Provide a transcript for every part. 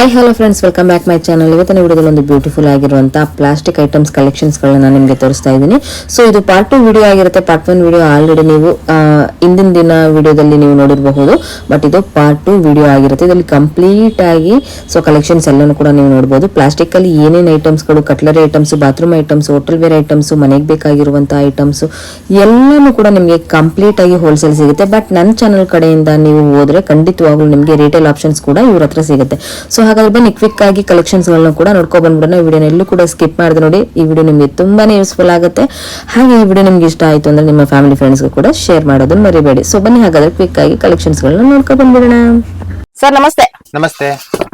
Hi hello friends, welcome back my channel. ಇವತ್ತಿನ ವಿಡಿಯೋದಲ್ಲಿ ಒಂದು ಬ್ಯೂಟಿಫುಲ್ ಆಗಿರುವಂತಹ ಪ್ಲಾಸ್ಟಿಕ್ ಐಟಮ್ಸ್ ಕಲೆಕ್ಷನ್ಸ್ ಗಳನ್ನ ನಿಮಗೆ ತೋರಿಸ್ತಾ ಇದ್ದೀನಿ. ಸೊ ಇದು ಪಾರ್ಟ್ 2 ವಿಡಿಯೋ ಆಗಿರುತ್ತೆ. ಪಾರ್ಟ್ 1 ವಿಡಿಯೋ ಆಲ್ರೆಡಿ ನೀವು ಇಂದಿನ ದಿನ ವಿಡಿಯೋದಲ್ಲಿ ನೀವು ನೋಡಿರಬಹುದು, ಬಟ್ ಇದು ಪಾರ್ಟ್ 2 ವಿಡಿಯೋ ಆಗಿರುತ್ತೆ. ಇದರಲ್ಲಿ ಕಂಪ್ಲೀಟ್ ಆಗಿ ಕಲೆಕ್ಷನ್ಸ್ ಎಲ್ಲಾನು ಕೂಡ ನೀವು ನೋಡಬಹುದು. ಪ್ಲಾಸ್ಟಿಕ್ ಅಲ್ಲಿ ಏನೇನು ಐಟಮ್ಸ್ ಗಳು, cutlery items, bathroom items, hotel ware items, ಮನೆಗೆ ಬೇಕಾಗಿರುವಂತಹ ಐಟಮ್ಸ್ ಎಲ್ಲಾನು ಕೂಡ ನಿಮಗೆ ಕಂಪ್ಲೀಟ್ ಆಗಿ ಹೋಲ್ಸೇಲ್ ಸಿಗುತ್ತೆ. ಬಟ್ ನನ್ನ ಚಾನಲ್ ಕಡೆಯಿಂದ ನೀವು ಹೋದ್ರೆ ಖಂಡಿತವಾಗ್ಲೂ ನಿಮಗೆ ರಿಟೇಲ್ ಆಪ್ಷನ್ಸ್ ಕೂಡ ಇವ್ರ ಹತ್ರ ಸಿಗುತ್ತೆ. ಸೊ ಹಾಗಾದ್ರೆ ಬನ್ನಿ ಕ್ವಿಕ್ ಆಗಿ ಕಲೆಕ್ಷನ್ಸ್ ಗಳನ್ನ ಕೂಡ ನೋಡ್ಕೊಂಡ್ ಬಂದ್ಬಿಡೋಣ. ಈ ವಿಡಿಯೋನ ಎಲ್ಲೂ ಕೂಡ ಸ್ಕಿಪ್ ಮಾಡಿದ್ರೆ ನೋಡಿ, ಈ ವಿಡಿಯೋ ನಿಮಗೆ ತುಂಬಾನೇ ಯೂಸ್ಫುಲ್ ಆಗುತ್ತೆ. ಹಾಗೆ ಈ ವಿಡಿಯೋ ನಿಮ್ಗೆ ಇಷ್ಟ ಆಯ್ತು ಅಂದ್ರೆ ನಿಮ್ಮ ಫ್ಯಾಮಿಲಿ ಫ್ರೆಂಡ್ಸ್ ಕೂಡ ಶೇರ್ ಮಾಡೋದನ್ನ ಮರಿಬೇಡಿ. ಸೊ ಬನ್ನಿ ಹಾಗಾದ್ರೆ ಕ್ವಿಕ್ ಆಗಿ ಕಲೆಕ್ಷನ್ಸ್ ಗಳನ್ನ ನೋಡ್ಕೊಂಡ್ ಬಂದ್ಬಿಡೋಣ. ಸರ್ ನಮಸ್ತೆ. ನಮಸ್ತೆ.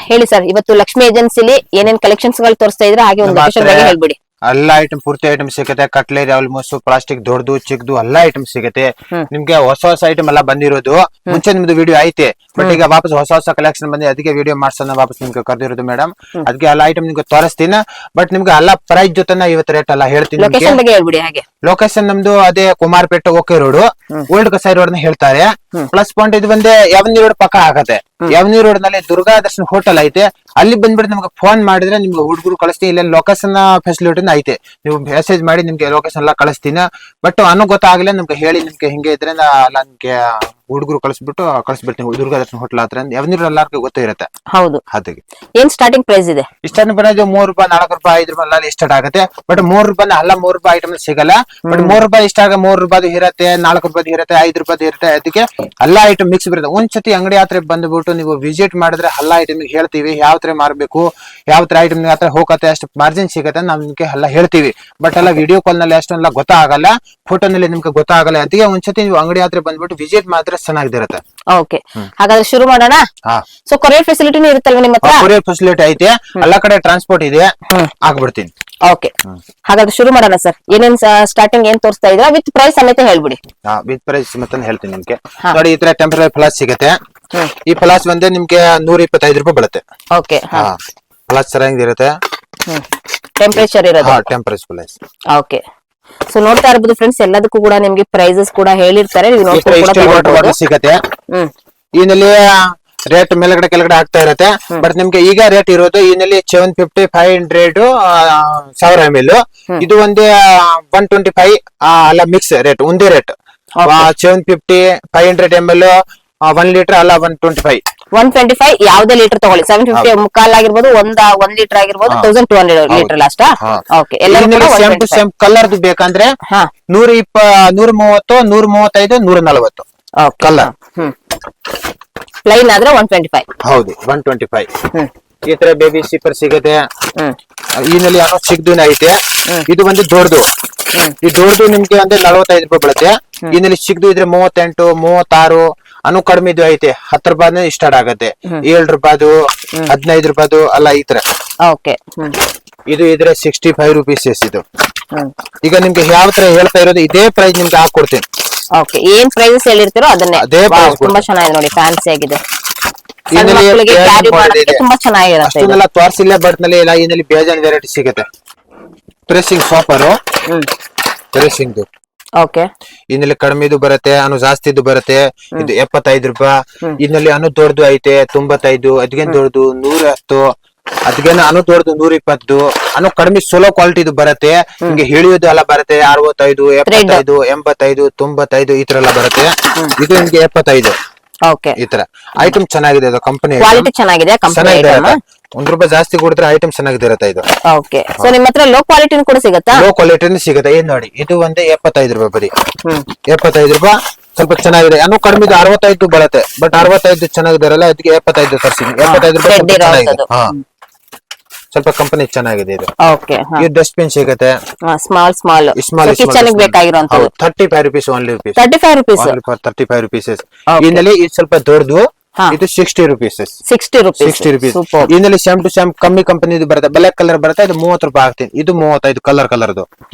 ಹೇಳಿ ಸರ್, ಇವತ್ತು ಲಕ್ಷ್ಮಿ ಏಜೆನ್ಸಿಲಿ ಏನೇನ್ ಕಲೆಕ್ಷನ್ಸ್ ಗಳು ತೋರಿಸ್ತಾ ಇದ್ರೆ ಹಾಗೆ ಒಂದು ಲೊಕೇಶನ್ ಬಗ್ಗೆ ಹೇಳ್ಬಿಡಿ. ಎಲ್ಲ ಐಟಮ್ ಪೂರ್ತಿ ಐಟಮ್ ಸಿಗುತ್ತೆ. ಕಟ್ಲೇರಿ, ಆಲ್ಮೋಸ್ಟ್ ಪ್ಲಾಸ್ಟಿಕ್ ದೊಡ್ಡದು ಚಿಕ್ಕದು ಎಲ್ಲ ಐಟಮ್ ಸಿಗುತ್ತೆ. ನಿಮ್ಗೆ ಹೊಸ ಹೊಸ ಐಟಮ್ ಎಲ್ಲ ಬಂದಿರೋದು. ಮುಂಚೆ ನಿಮ್ದು ವಿಡಿಯೋ ಐತೆ, ಬಟ್ ಈಗ ವಾಪಸ್ ಹೊಸ ಹೊಸ ಕಲೆಕ್ಷನ್ ಬಂದಿ, ಅದಕ್ಕೆ ವಿಡಿಯೋ ಮಾಡ್ಸೋಣ ವಾಪಸ್ ನಿಮ್ಗೆ ಕರೆದಿರೋದು ಮೇಡಮ್. ಅದಕ್ಕೆ ಎಲ್ಲ ಐಟಮ್ ನಿಮ್ಗೆ ತೋರಿಸ್ತೀನಿ. ಬಟ್ ನಿಮ್ಗೆ ಎಲ್ಲ ಪ್ರೈಸ್ ಜೊತೆ ಇವತ್ತು ರೇಟ್ ಎಲ್ಲ ಹೇಳ್ತೀನಿ. ಲೊಕೇಶನ್ ಬಗ್ಗೆ ಹೇಳ್ಬಿಡಿ. ಹಾಗೆ ಲೊಕೇಶನ್ ನಮ್ದು ಅದೇ ಕುಮಾರಪೇಟೆ ಓಕೆ ರೋಡ್, ಓಲ್ಡ್ ಕಸಾಯಿ ರೋಡ್ ಹೇಳ್ತಾರೆ. ಪ್ಲಸ್ ಪಾಯಿಂಟ್ ಇದು ಬಂದೆ ಯಾವನಿ ರೋಡ್ ಪಕ್ಕ ಆಗತ್ತೆ. ಯಾವನಿ ರೋಡ್ ನಲ್ಲಿ ದುರ್ಗಾ ದರ್ಶನ್ ಹೋಟೆಲ್ ಐತೆ. ಅಲ್ಲಿ ಬಂದ್ಬಿಟ್ಟು ನಿಮ್ಗೆ ಫೋನ್ ಮಾಡಿದ್ರೆ ನಿಮ್ಗೆ ಹುಡುಗರು ಕಳಿಸ್ತೀನಿ. ಇಲ್ಲ ಲೊಕೇಶನ್ ಫೆಸಿಲಿಟಿ ಐತೆ, ನೀವು ಮೆಸೇಜ್ ಮಾಡಿ ನಿಮ್ಗೆ ಲೊಕೇಶನ್ ಎಲ್ಲ ಕಳಿಸ್ತೀನಿ. ಬಟ್ ಅನ್ನೋ ಗೊತ್ತಾಗಲ್ಲ ನಿಮ್ಗೆ ಹೇಳಿ, ನಿಮ್ಗೆ ಹಿಂಗೆ ಇದ್ರೆ ಎಲ್ಲ ನಿಮ್ಗೆ ಹುಡುಗರು ಕಳಿಸ್ಬಿಡ್ತೀನಿ. ದುರ್ಗಾ ದರ್ಶನ್ ಹೋಟೆಲ್ ಹತ್ರ ಯಾವನಿ ರೋಡ್ ಎಲ್ಲರಿಗೂ ಗೊತ್ತೇ ಇರುತ್ತೆ. ಹೌದು. ಹಾಗೆ ಏನ್ ಸ್ಟಾರ್ಟಿಂಗ್ ಪ್ರೈಸ್ ಇದೆ? ಸ್ಟಾರ್ಟಿಂಗ್ ಪ್ರೈಸ್ 3 ರೂಪಾಯಿ, 4 ರೂಪಾಯಿ, 5 ರೂಪಾಯಿ ಸ್ಟಾರ್ಟ್ ಆಗುತ್ತೆ. ಬಟ್ 3 ರೂಪಾಯಿ ಅಲ್ಲ, 3 ರೂಪಾಯಿ ಐಟಮ್ ಸಿಗಲ್ಲ. ಬಟ್ 3 ರೂಪಾಯಿ ಇಷ್ಟ ಆಗ 3 ರೂಪಾಯಿ ಇರುತ್ತೆ, 4 ರೂಪಾಯಿ ಇರುತ್ತೆ, 5 ರೂಪಾಯಿ ಇರುತ್ತೆ. ಅದಕ್ಕೆ ಎಲ್ಲಾ ಐಟಮ್ ಮಿಕ್ಸ್ ಬರುತ್ತೆ. ಒಂದ್ಸತಿ ಅಂಗಡಿ ಹತ್ರ ಬಂದ್ಬಿಟ್ಟು ನೀವು ವಿಸಿಟ್ ಮಾಡಿದ್ರೆ ಎಲ್ಲಾ ಐಟಮ್ ಹೇಳ್ತೀವಿ. ಯಾವ ತರ ಮಾರ್ಬೇಕು, ಯಾವ ತರ ಐಟಮ್ ಹತ್ರ ಹೋಗತ್ತೆ, ಅಷ್ಟು ಮಾರ್ಜಿನ್ ಸಿಗತ್ತೆ ನಾವು ನಿಮ್ಗೆ ಎಲ್ಲ ಹೇಳ್ತೀವಿ. ಬಟ್ ಎಲ್ಲ ವಿಡಿಯೋ ಕಾಲ್ ನಲ್ಲಿ ಅಷ್ಟೊಂದೆಲ್ಲ ಗೊತ್ತಾಗಲ್ಲ, ಫೋಟೋನಲ್ಲಿ ನಿಮ್ಗೆ ಗೊತ್ತಾಗಲ್ಲ. ಅದಕ್ಕೆ ಒಂದ್ಸತಿ ನೀವು ಅಂಗಡಿ ಹತ್ರ ಬಂದ್ಬಿಟ್ಟು ವಿಸಿಟ್ ಮಾಡಿದ್ರೆ ಚೆನ್ನಾಗಿರುತ್ತೆ. ಓಕೆ, ಹಾಗಾದ್ರೆ ಶುರು ಮಾಡೋಣ. ಸೊ ಕೊರಿಯರ್ ಫೆಸಿಲಿಟಿನೂ ಇರುತ್ತಲ್ವ ನಿಮ್ಮ ಹತ್ರ? ಕೊರಿಯರ್ ಫೆಸಿಲಿಟಿ ಐತೆ, ಎಲ್ಲಾ ಕಡೆ ಟ್ರಾನ್ಸ್ಪೋರ್ಟ್ ಇದೆ, ಆಗ್ಬಿಡ್ತೀನಿ. ಓಕೆ, ಹಾಗಾದ್ರೆ ಶುರು ಮಾಡೋಣ ಸರ್. ಏನೇನ್ ಸ್ಟಾರ್ಟಿಂಗ್ ಏನ್ ತೋರಿಸ್ತಾ ಇದ್ರ ವಿತ್ ಪ್ರೈಸ್ ಸಮೇತ ಹೇಳ್ಬಿಡಿ. ವಿತ್ ಪ್ರೈಸ್ ಮತ್ತೆ ಹೇಳ್ತೀನಿ ನಿಮ್ಗೆ. ನೋಡಿ, ಈ ತರ ಟೆಂಪರರಿ ಪ್ಲಾಸ್ ಸಿಗುತ್ತೆ. ಈ ಪ್ಲಾಸ್ ಬಂದ್ರೆ ನಿಮ್ಗೆ 125 ರೂಪಾಯಿ ಬೀಳುತ್ತೆ. ಓಕೆ, ಪ್ಲಾಸ್ ಚೆನ್ನಾಗಿರುತ್ತೆ. ಟೆಂಪರೇಚರ್ ಇರೋದು. ಟೆಂಪರೇಚರ್ ಪ್ಲಾಸ್. ಓಕೆ, ಸೊ ನೋಡ್ತಾ ಇರಬಹುದು ಫ್ರೆಂಡ್ಸ್, ಎಲ್ಲದಕ್ಕೂ ಕೂಡ ನಿಮ್ಗೆ ಪ್ರೈಸಸ್ ಕೂಡ ಹೇಳಿರ್ತಾರೆ. ನೀವು ನೋಡ್ಕೊಂಡು ಸಿಗತ್ತೆ. ಈನಲ್ಲಿ ರೇಟ್ ಮೇಲ್ಗಡೆ ಕೆಳಗಡೆ ಆಗ್ತಾ ಇರುತ್ತೆ. ಬಟ್ ನಿಮ್ಗೆ ಈಗ ರೇಟ್ ಇರೋದು ಈನಲ್ಲಿ 750, 500, 1000 ml. ಇದು ಒಂದೇ 125 ಅಲ್ಲ, ಮಿಕ್ಸ್ ರೇಟ್ ಒಂದೇ ರೇಟ್. 750, 500 ml, 1 ಲೀಟರ್ ಅಲ್ಲ, 125 ಯಾವ್ದೇ ಲೀಟರ್ ತಗೊಳ್ಳಿ. 750 ಮುಕ್ಕಾಲ್ ಆಗಿರ್ಬೋದು, 1 ಲೀಟರ್ ಆಗಿರ್ಬೋದು, 1200 litre last. Okay, same colour ಬೇಕಂದ್ರೆ 130, 135, 140 ಕಲರ್. ಪ್ಲೈನ್ ಆದ್ರೆ 125. ಹೌದು, 125. ಈ ತರ ಬೇಬಿ ಸೀಪರ್ ಸಿಗುತ್ತೆ. ಈನಲ್ಲಿ ಅನ್ನೋ ಚಿಕ್ಕದೂನ ಐತೆ. ಇದು ಒಂದು ದೊಡ್ಡದು. ಈ ದೊಡ್ಡದು ನಿಮ್ಗೆ ಅಂದ್ರೆ 45 ರೂಪಾಯಿ ಬೀಳುತ್ತೆ. ಈನಲ್ಲಿ ಚಿಕ್ಕದು ಇದ್ರೆ 38, 36 ಅನು ಕಡಿಮೆ ಇದು ಐತೆ. 10 ರೂಪಾಯಿ ಸ್ಟಾರ್ಟ್ ಆಗತ್ತೆ. 7 ರೂಪಾಯಿ, 15 ರೂಪಾಯಿ ಅಲ್ಲ, ಈ ತರ. ಓಕೆ, ಇದು ಇದ್ರೆ 65 ರುಪೀಸ್ ಇದು. ಈಗ ನಿಮ್ಗೆ ಯಾವ ತರ ಹೇಳ್ತಾ ಇರೋದು ಇದೇ ಪ್ರೈಸ್ ನಿಮ್ಗೆ ಹಾಕೊಡ್ತೀನಿ. ಓಕೆ, ಏನ್ ಪ್ರೈಸಸ್ ಹೇಳಿರ್ತೀರೋ ಅದನ್ನೇ. ತುಂಬಾ ಚೆನ್ನಾಗಿದೆ ನೋಡಿ, ಫ್ಯಾನ್ಸಿ ಆಗಿದೆ. ತುಂಬಾ ಚೆನ್ನಾಗಿರುತ್ತೆ. ತೋರಿಸಿಲ್ಲ ಬಟ್ ನಲ್ಲಿ ಇದರಲ್ಲಿ ಬೇಜಾನ್ ವೆರೈಟಿ ಸಿಗುತ್ತೆ. Pressing ಸಾಪರ್, pressing. ಓಕೆ, ಇದರಲ್ಲಿ ಕಡಿಮೆದು ಬರುತ್ತೆ, ಅನು ಜಾಸ್ತಿದು ಬರುತ್ತೆ. ಇದು 75 ರೂಪಾಯಿ. ಇದರಲ್ಲಿ ಅನು ದೊಡ್ಡದು ಐತೆ 95, ಅದಕ್ಕೇನು ದೊಡ್ಡದು 110, ಅದಕ್ಕೇನು ಅನು ದೊಡ್ಡದು 120, ಅನು ಕಡಿಮೆ ಸೋಲೋ ಕ್ವಾಲಿಟಿದು ಬರುತ್ತೆ. ನಿಮ್ಗೆ ಹೇಳಿಯೋದು ಎಲ್ಲ ಬರುತ್ತೆ 65, 75, 85, 95 ಈ ತರ ಎಲ್ಲ ಬರುತ್ತೆ. ಇದು ನಿಮ್ಗೆ 75. ಓಕೆ, ಈ ತರ ಐಟಮ್ ಚೆನ್ನಾಗಿದೆ. ಇದು ಕಂಪನಿ ಕ್ವಾಲಿಟಿ ಚೆನ್ನಾಗಿದೆ. ₹1 ಜಾಸ್ತಿ ಕೊಡಿದ್ರೆ ಐಟಮ್ ಚೆನ್ನಾಗಿದೆ ಇರುತ್ತೆ ಇದು. ಓಕೆ, ಸೊ ನಿಮ್ಮ ಹತ್ರ ಲೋ ಕ್ವಾಲಿಟಿನೂ ಕೂಡ ಸಿಗುತ್ತಾ? ಲೋ ಕ್ವಾಲಿಟಿನೂ ಸಿಗುತ್ತೆ. ಏನ್ ನೋಡಿ, ಇದು ಒಂದೇ 75 ರೂಪಾಯಿ ಬರೀ. 75 ರೂಪಾಯಿ ಸ್ವಲ್ಪ ಚೆನ್ನಾಗಿದೆ. ಅನ್ನೋ ಕಡಿಮೆ 65 ಬರುತ್ತೆ. ಬಟ್ 65 ಚೆನ್ನಾಗಿದಾರಲ್ಲ, ಅದಕ್ಕೆ 75 ತರಿಸಿದ್ವಿ. 75 ರೂಪಾಯಿ. ಸ್ವಲ್ಪ ಕಂಪನಿ ಚೆನ್ನಾಗಿದೆ ಇದು. ಓಕೆ, ಈ ಡಸ್ಟ್ಬಿನ್ ಸಿಗುತ್ತೆ. ಸ್ಮಾಲ್ ಕಿಚನ್ ಬೇಕಾಗಿರುವಂತದ್ದು. 35 ರೂಪೀಸ್ ಓನ್ಲಿ. 35 ರೂಪೀಸ್. 35 ರೂಪೀಸ್. ಇದರಲ್ಲಿ ಇದು ಸ್ವಲ್ಪ ದೊಡ್ಡದು. ಇದು 60 ರೂಪೀಸ್. 60 ರೂಪೀಸ್. ಇದರಲ್ಲಿ ಸೇಮ್ ಟು ಸೇಮ್ ಕಮ್ಮಿ ಕಂಪನಿದು ಬರುತ್ತೆ. ಬ್ಲಾಕ್ ಕಲರ್ ಬರುತ್ತೆ. ಇದು 30 ರೂಪಾಯಿ ಹಾಕ್ತೀನಿ. ಇದು 35 ಕಲರ್ದು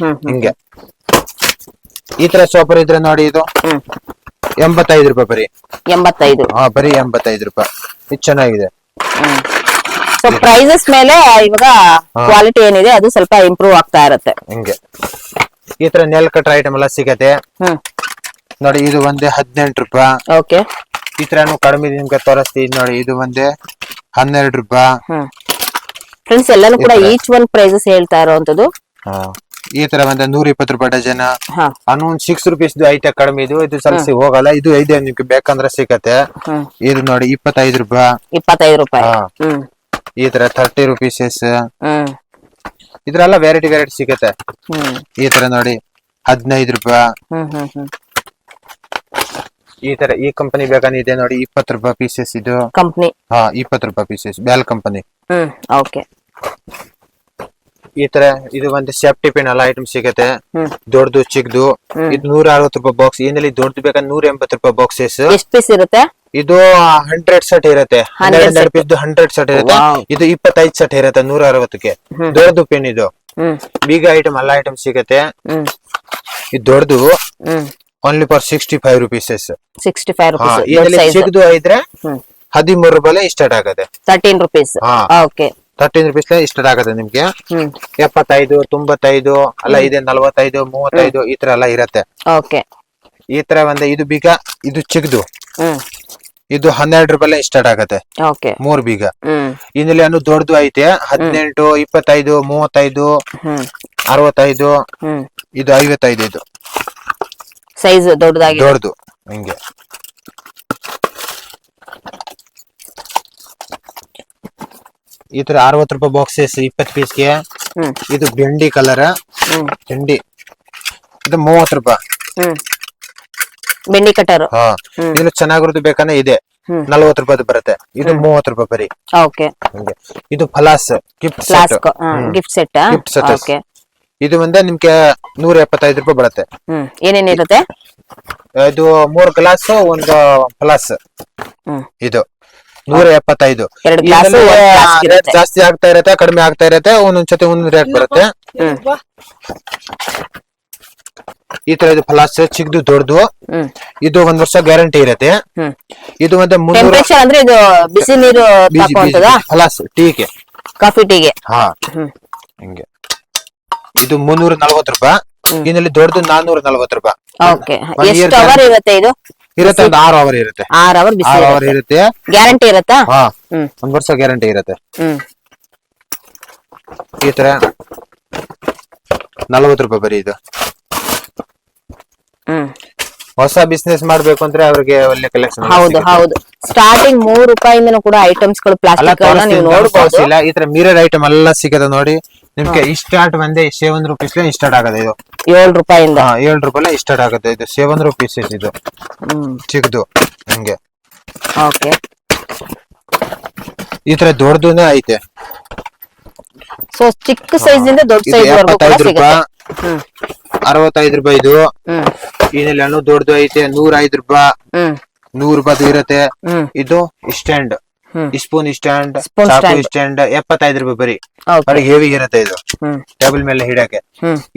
ಹಿಂಗೆ. ಈ ತರ ಸೋಪರ್ ಇದ್ರೆ ನೋಡಿ, ಇದು 85 ರೂಪಾಯಿ ಬರೀ. 85. ಬರೀ 85 ರೂಪಾಯಿ. ಇದು ಚೆನ್ನಾಗಿದೆ. ಸೊ ಪ್ರೈಸಸ್ ಮೇಲೆ ಇವಾಗ ಕ್ವಾಲಿಟಿ ಏನಿದೆ ಅದು ಸ್ವಲ್ಪ ಇಂಪ್ರೂವ್ ಆಗ್ತಾ ಇರುತ್ತೆ. ಹಿಂಗೆ ಈ ತರ ನೆಲ್ ಕಟ್ರ ಐಟಮ್ ಎಲ್ಲ ಸಿಗತ್ತೆ ನೋಡಿ. ಇದು ಒಂದೇ 18 ರೂಪಾಯಿ. ಓಕೆ, ಈ ತರನು ಕಡಿಮೆ ನಿಮ್ಗೆ ತೋರಿಸ್ತೀವಿ ನೋಡಿ. ಇದು ಒಂದೇ 12 ರೂಪಾಯಿ. ಫ್ರೆಂಡ್ಸ್ ಎಲ್ಲಾನು ಕೂಡ ಈಚ್ ಒನ್ ಪ್ರೈಸಸ್ ಹೇಳ್ತಾ ಇರೋಂತದ್ದು. ಈ ತರ ಬಂದ 120 ರೂಪಾಯಿ ಡಜನ್. ಅನ್ನೊಂದು 6 rupees ಐತೆ ಕಡಿಮೆ. ಇದು ಸ್ವಲ್ಪ ಹೋಗಲ್ಲ. ಇದು ಇದೆ ನಿಮ್ಗೆ ಬೇಕಂದ್ರೆ ಸಿಗತ್ತೆ. ಇದು ನೋಡಿ 25 ರೂಪಾಯಿ. 25 ರೂಪಾಯಿ. ಈ ತರ 30 rupees. ಇದ್ರೆಲ್ಲ ವೆರೈಟಿ ಸಿಗತ್ತೆ. ಈ ತರ ನೋಡಿ 15 ರೂಪಾಯಿ. ಈ ತರ ಈ ಕಂಪನಿ ಬೇಕಂದ್ರೆ ನೋಡಿ 20 ರೂಪಾಯಿ ಪೀಸಸ್. ಇದು ಕಂಪನಿ 20 ರೂಪಾಯಿ ಪೀಸಸ್ ಬ್ಯಾಲ್ ಕಂಪನಿ. ಓಕೆ. ಈ ತರ ಇದು ಒಂದು ಸೇಫ್ಟಿ ಪಿನ್ ಎಲ್ಲ ಐಟಮ್ ಸಿಗತ್ತೆ. ದೊಡ್ಡದು ಚಿಕ್ಕದು. ಇದು 160 ರೂಪಾಯಿ ಬಾಕ್ಸ್. ಏನಲ್ಲಿ ದೊಡ್ಡದು ಬೇಕಂದ್ರೆ 180 ರೂಪಾಯಿ ಬಾಕ್ಸಸ್. ಎಷ್ಟು ಪೀಸ್ ಇರುತ್ತೆ? ಇದು 100 ಸೆಟ್ ಇರುತ್ತೆ. 100 ಪೀಸ್ 100 ಸೆಟ್ ಇರುತ್ತೆ. ಇದು 25 ಸೆಟ್ ಇರುತ್ತೆ 160ಕ್ಕೆ. ದೊಡ್ಡದು ಪಿನ್ ಇದು. ಬೀಗ ಐಟಮ್ ಎಲ್ಲ ಐಟಮ್ ಸಿಗತ್ತೆ. ಇದು ದೊಡ್ಡದು ಓನ್ಲಿ ಫಾರ್ 65 rupees. 65 rupees. ಇದರಲ್ಲಿ ಚಿಕ್ಕದು ಇದ್ರೆ 13 ರೂಪಾಯಿ ಸ್ಟಾರ್ಟ್ ಆಗುತ್ತೆ. 13 rupees. ಓಕೆ. 13 rupees ಸ್ಟಾರ್ಟ್ ಆಗುತ್ತೆ ನಿಮ್ಗೆ. 75 95 ಅಲ್ಲ ಇದೆ 45 35 ಈ ತರ ಎಲ್ಲ ಇರತ್ತೆ. ಓಕೆ. ಈ ತರ ಒಂದು ಇದು ಬೀಗ ಇದು ಚಿಕ್ಕದು. ಇದು 12 ರೂಪಾಯಿ ಸ್ಟಾರ್ಟ್ ಆಗುತ್ತೆ. ಓಕೆ. 3 ಬೀಗ. ಇದರಲ್ಲಿ ಅನ್ನು ದೊಡ್ಡದು ಐತೆ 18 25 35 65 ಇದು 55. ಇದು ಸೈಜ್ ದೊಡ್ಡದಾಗಿ ದೊಡ್ಡದು ಹಿಂಗೆ. ಈ ತರ 60 ರೂಪಾಯಿ ಬಾಕ್ಸಸ್ 20 ಪೀಸ್ಗೆ. ಇದು ಬೆಂಡಿ ಕಲರ್. ಬೆಂಡಿ ಇದು 30 ರೂಪಾಯಿ. ಬೆಂಡಿ ಕಟ್ಟರ್. ಇದು ಚೆನ್ನಾಗಿರೋದು ಬೇಕಂದ್ರೆ ಇದೆ 40 ರೂಪಾಯಿ ಬರುತ್ತೆ. ಇದು 30 ರೂಪಾಯಿ ಬರೀ. ಓಕೆ. ಇದು ಫಲಾಸ್ gift set. Gift set. Gift set. Okay. ಇದು ಒಂದೇ ನಿಮ್ಗೆ 175 ರೂಪಾಯಿ ಬರುತ್ತೆ. ಏನೇನಿರುತ್ತೆ? ಇದು 3 ಗ್ಲಾಸ್ ಒಂದು ಪ್ಲಸ್. ಇದು 175. ರೇಟ್ ಜಾಸ್ತಿ ಆಗ್ತಾ ಇರತ್ತೆ ಕಡಿಮೆ ಆಗ್ತಾ ಇರತ್ತೆ. ಒಂದೊಂದ್ಸತಿ ಒಂದೊಂದು ರೇಟ್ ಬರುತ್ತೆ. ಈ ತರ ಇದು ಪ್ಲಸ್ ಚಿಕ್ಕದು ದೊಡ್ಡದು. ಇದು 1 ವರ್ಷ ಗ್ಯಾರಂಟಿ ಇರತ್ತೆ. ಇದು ಒಂದು 300 ಅಂದ್ರೆ ಇದು ಬಿಸಿ ನೀರು ಪ್ಲಸ್ ಟೀಗೆ ಕಾಫಿ ಟೀಗೆ. ಹಿಂಗೆ. ಇದು 340 ರೂಪಾಯಿ. ಇದರಲ್ಲಿ ದೊಡ್ಡದು 440 ರೂಪಾಯಿ. ಓಕೆ. ಎಷ್ಟು ಅವರ್ ಇರುತ್ತೆ ಇದು? ಇರುತ್ತೆ ಒಂದು 6 ಅವರ್ ಇರುತ್ತೆ. 6 ಅವರ್ ಬಿಸಿ ಇರುತ್ತೆ. ಗ್ಯಾರಂಟಿ ಇರುತ್ತಾ? 1 ವರ್ಷ ಗ್ಯಾರಂಟಿ ಇರುತ್ತೆ. ಈ ತರ 40 ರೂಪಾಯಿ ಬರೀ ಇದು. ಹೊಸ ಬಿಸ್ನೆಸ್ ಮಾಡ್ಬೇಕು ಅಂದ್ರೆ ಅವ್ರಿಗೆ ಒಳ್ಳೆ ಕಲೆಕ್ಷನ್. ಹೌದು ಹೌದು. ಸ್ಟಾರ್ಟಿಂಗ್ 3 ರೂಪಾಯಿಂದನೂ ಕೂಡ ಐಟಮ್ಸ್ ಗಳು ಪ್ಲಾಸ್ಟಿಕ್ ನೀವು ನೋಡಬಹುದು. ಈ ತರ ಮಿರರ್ ಐಟಮ್ ಎಲ್ಲ ಸಿಗತ್ತೆ ನೋಡಿ ನಿಮ್ಗೆ. ಸ್ಟಾರ್ಟ್ ಬಂದೆ 7 rupees ಸ್ಟಾರ್ಟ್ ಆಗದೆ. ಇದು 7 ರೂಪಾಯಿಂದ 7 ರೂಪಾಯಿ ಸ್ಟಾರ್ಟ್ ಆಗುತ್ತೆ. ಇದು 7 rupees ಇದು ಚಿಕ್ಕದು ಹಂಗೆ. ಓಕೆ. ಈ ತರ ದೊಡ್ಡದೂನೇ ಐತೆ. ಸೊ ಚಿಕ್ಕ ಸೈಜ್ ಇಂದ ದೊಡ್ಡ ಸೈಜ್ ವರೆಗೂ ಕೂಡ ಸಿಗುತ್ತೆ. 65 ರೂಪಾಯಿ ಇದು. ಇದರಲ್ಲಿ ಹಣ್ಣು ದೊಡ್ಡದು ಐತೆ 105 ರೂಪಾಯಿ. 100 ರೂಪಾಯಿ ಇರುತ್ತೆ. ಇದು ಸ್ಟ್ಯಾಂಡ್ ಸ್ಪೂನ್ ಸ್ಟ್ಯಾಂಡ್ ಚಾಕು ಸ್ಟ್ಯಾಂಡ್ 75 ರೂಪಾಯಿ ಬರೀ. ಬರೀ ಹೆವಿ ಇರುತ್ತೆ ಇದು ಟೇಬಲ್ ಮೇಲೆ ಹಿಡಕ್ಕೆ.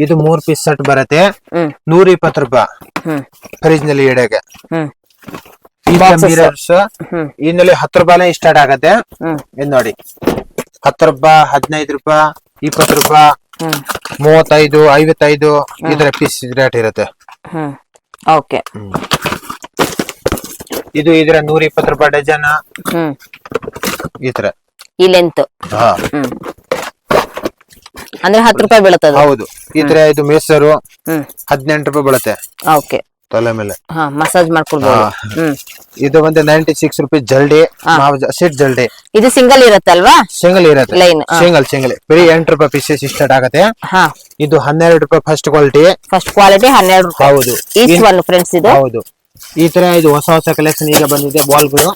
ಇದು 3 ಪೀಸ್ ಸೆಟ್ ಬರುತ್ತೆ 120 ರೂಪಾಯಿ ಫ್ರಿಜ್ ನಲ್ಲಿ ಇಡಕ್ಕೆ. ಮಿರರ್ಸ್ ಇನ್ನಲ್ಲಿ 10 ರೂಪಾಯಿ ಸ್ಟಾರ್ಟ್ ಆಗತ್ತೆ. ಇದು ನೋಡಿ 10 ರೂಪಾಯಿ 15 ರೂಪಾಯಿ 20 ರೂಪಾಯಿ 35 55 ಈ ತರ ಪೀಸ್ ರೇಟ್ ಇರುತ್ತೆ. ಓಕೆ. ಇದು ಇದರ 120 ರೂಪಾಯಿ ಡಜನ್. ಈ ತರ ಈ ಲೆಂತ್ ಅಂದ್ರೆ 10 ರೂಪಾಯಿ ಬೀಳುತ್ತದೆ. ಹೌದು. ಈ ತರ ಇದು ಮೇಸರು 18 ರೂಪಾಯಿ ಬೀಳುತ್ತೆ. ಓಕೆ. ತಲೆ ಮೇಲೆ ಮಸಾಜ್ ಮಾಡ್ಕೊಳ್ಬಹುದು. ಇದು ಒಂದು 96 ರೂಪಾಯಿ ಜಲ್ಡಿ ಸೆಟ್ ಜಲ್ಡಿ. ಇದು ಸಿಂಗಲ್ ಇರತ್ತಲ್ವಾ? ಸಿಂಗಲ್ ಇರುತ್ತೆ. ಸಿಂಗಲ್ ಬರೀ 8 ರೂಪಾಯಿ ಪೀಸಸ್ ಸ್ಟಾರ್ಟ್ ಆಗತ್ತೆ. ಇದು 12 ರೂಪಾಯಿ ಫಸ್ಟ್ ಕ್ವಾಲಿಟಿ. 12 ರೂಪಾಯಿ. ಹೌದು. ಈಚ್ ಒನ್ ಫ್ರೆಂಡ್ಸ್ ಇದು. ಹೌದು. ಈ ತರ ಇದು ಹೊಸ ಹೊಸ ಕಲೆಕ್ಷನ್ ಈಗ ಬಂದಿದೆ ಬಾಲ್ಗಳು.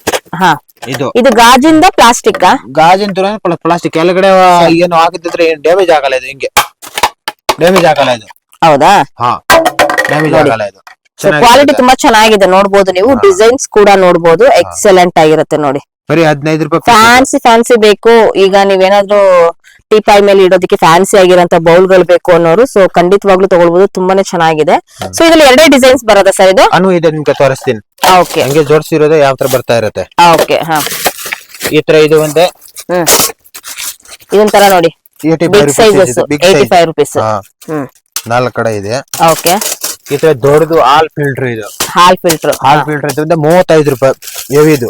ಇದು ಗಾಜಿಂದ ಪ್ಲಾಸ್ಟಿಕ್. ಗಾಜಿನ ಪ್ಲಾಸ್ಟಿಕ್ ಕೆಳಗಡೆ ಏನು ಆಗಿದ್ರೆ ಡ್ಯಾಮೇಜ್ ಆಗಲ್ಲ. ಇದು ಹಿಂಗೆ ಡ್ಯಾಮೇಜ್ ಆಗಲ್ಲ ಇದು. ಹೌದಾ? ಡ್ಯಾಮೇಜ್ ಆಗಲ್ಲ ಇದು. ಕ್ವಾಲಿಟಿ ತುಂಬಾ ಚೆನ್ನಾಗಿದೆ ನೋಡ್ಬೋದು ನೀವು. ಡಿಸೈನ್ಸ್ ಕೂಡ ನೋಡ್ಬೋದು. ಎಕ್ಸಲೆಂಟ್ ಆಗಿರುತ್ತೆ ನೋಡಿ. ಬರೀ 15 ರೂಪಾಯಿ. ಫ್ಯಾನ್ಸಿ ಬೇಕು ಈಗ ನೀವೇನಾದ್ರೂ ಟೀಪಾಯ್ ಮೇಲೆ ಇಡೋದಕ್ಕೆ ಫ್ಯಾನ್ಸಿ ಆಗಿರೋಂತ ಬೌಲ್ ಗಳು ಬೇಕು ಅನ್ನೋರು ಸೊ ಖಂಡಿತವಾಗ್ಲೂ ತಗೊಳ್ಬಹುದು. ತುಂಬಾನೇ ಚೆನ್ನಾಗಿದೆ. ಸೊ ಇದ್ರಲ್ಲಿ 2 ಡಿಸೈನ್ಸ್ ಬರೋದಾ ಸರ್? ಇದು ಇದೆ ನಿಮ್ಗೆ ತೋರಿಸ್ತೀನಿ. ಓಕೆ. ಹಂಗೆ ಜೋಡಿಸಿರೋದು ಯಾವ ತರ ಬರ್ತಾ ಇರುತ್ತೆ. ಓಕೆ. ಈ ತರ ಇದು ಒಂದೇ. ಇದೊಂತರ ನೋಡಿ ಬಿಗ್ ಸೈಜಸ್ 85 ರೂಪೀಸ್. 4 ಕಡೆ ಇದೆ. ಓಕೆ. ಈ ತರ ದೊಡ್ಡದು ಹಾಲ್ ಫಿಲ್ಟರ್. ಇದು ಹಾಲ್ ಫಿಲ್ಟರ್ 35 ರೂಪಾಯಿ. ಹೆವಿ ಇದು.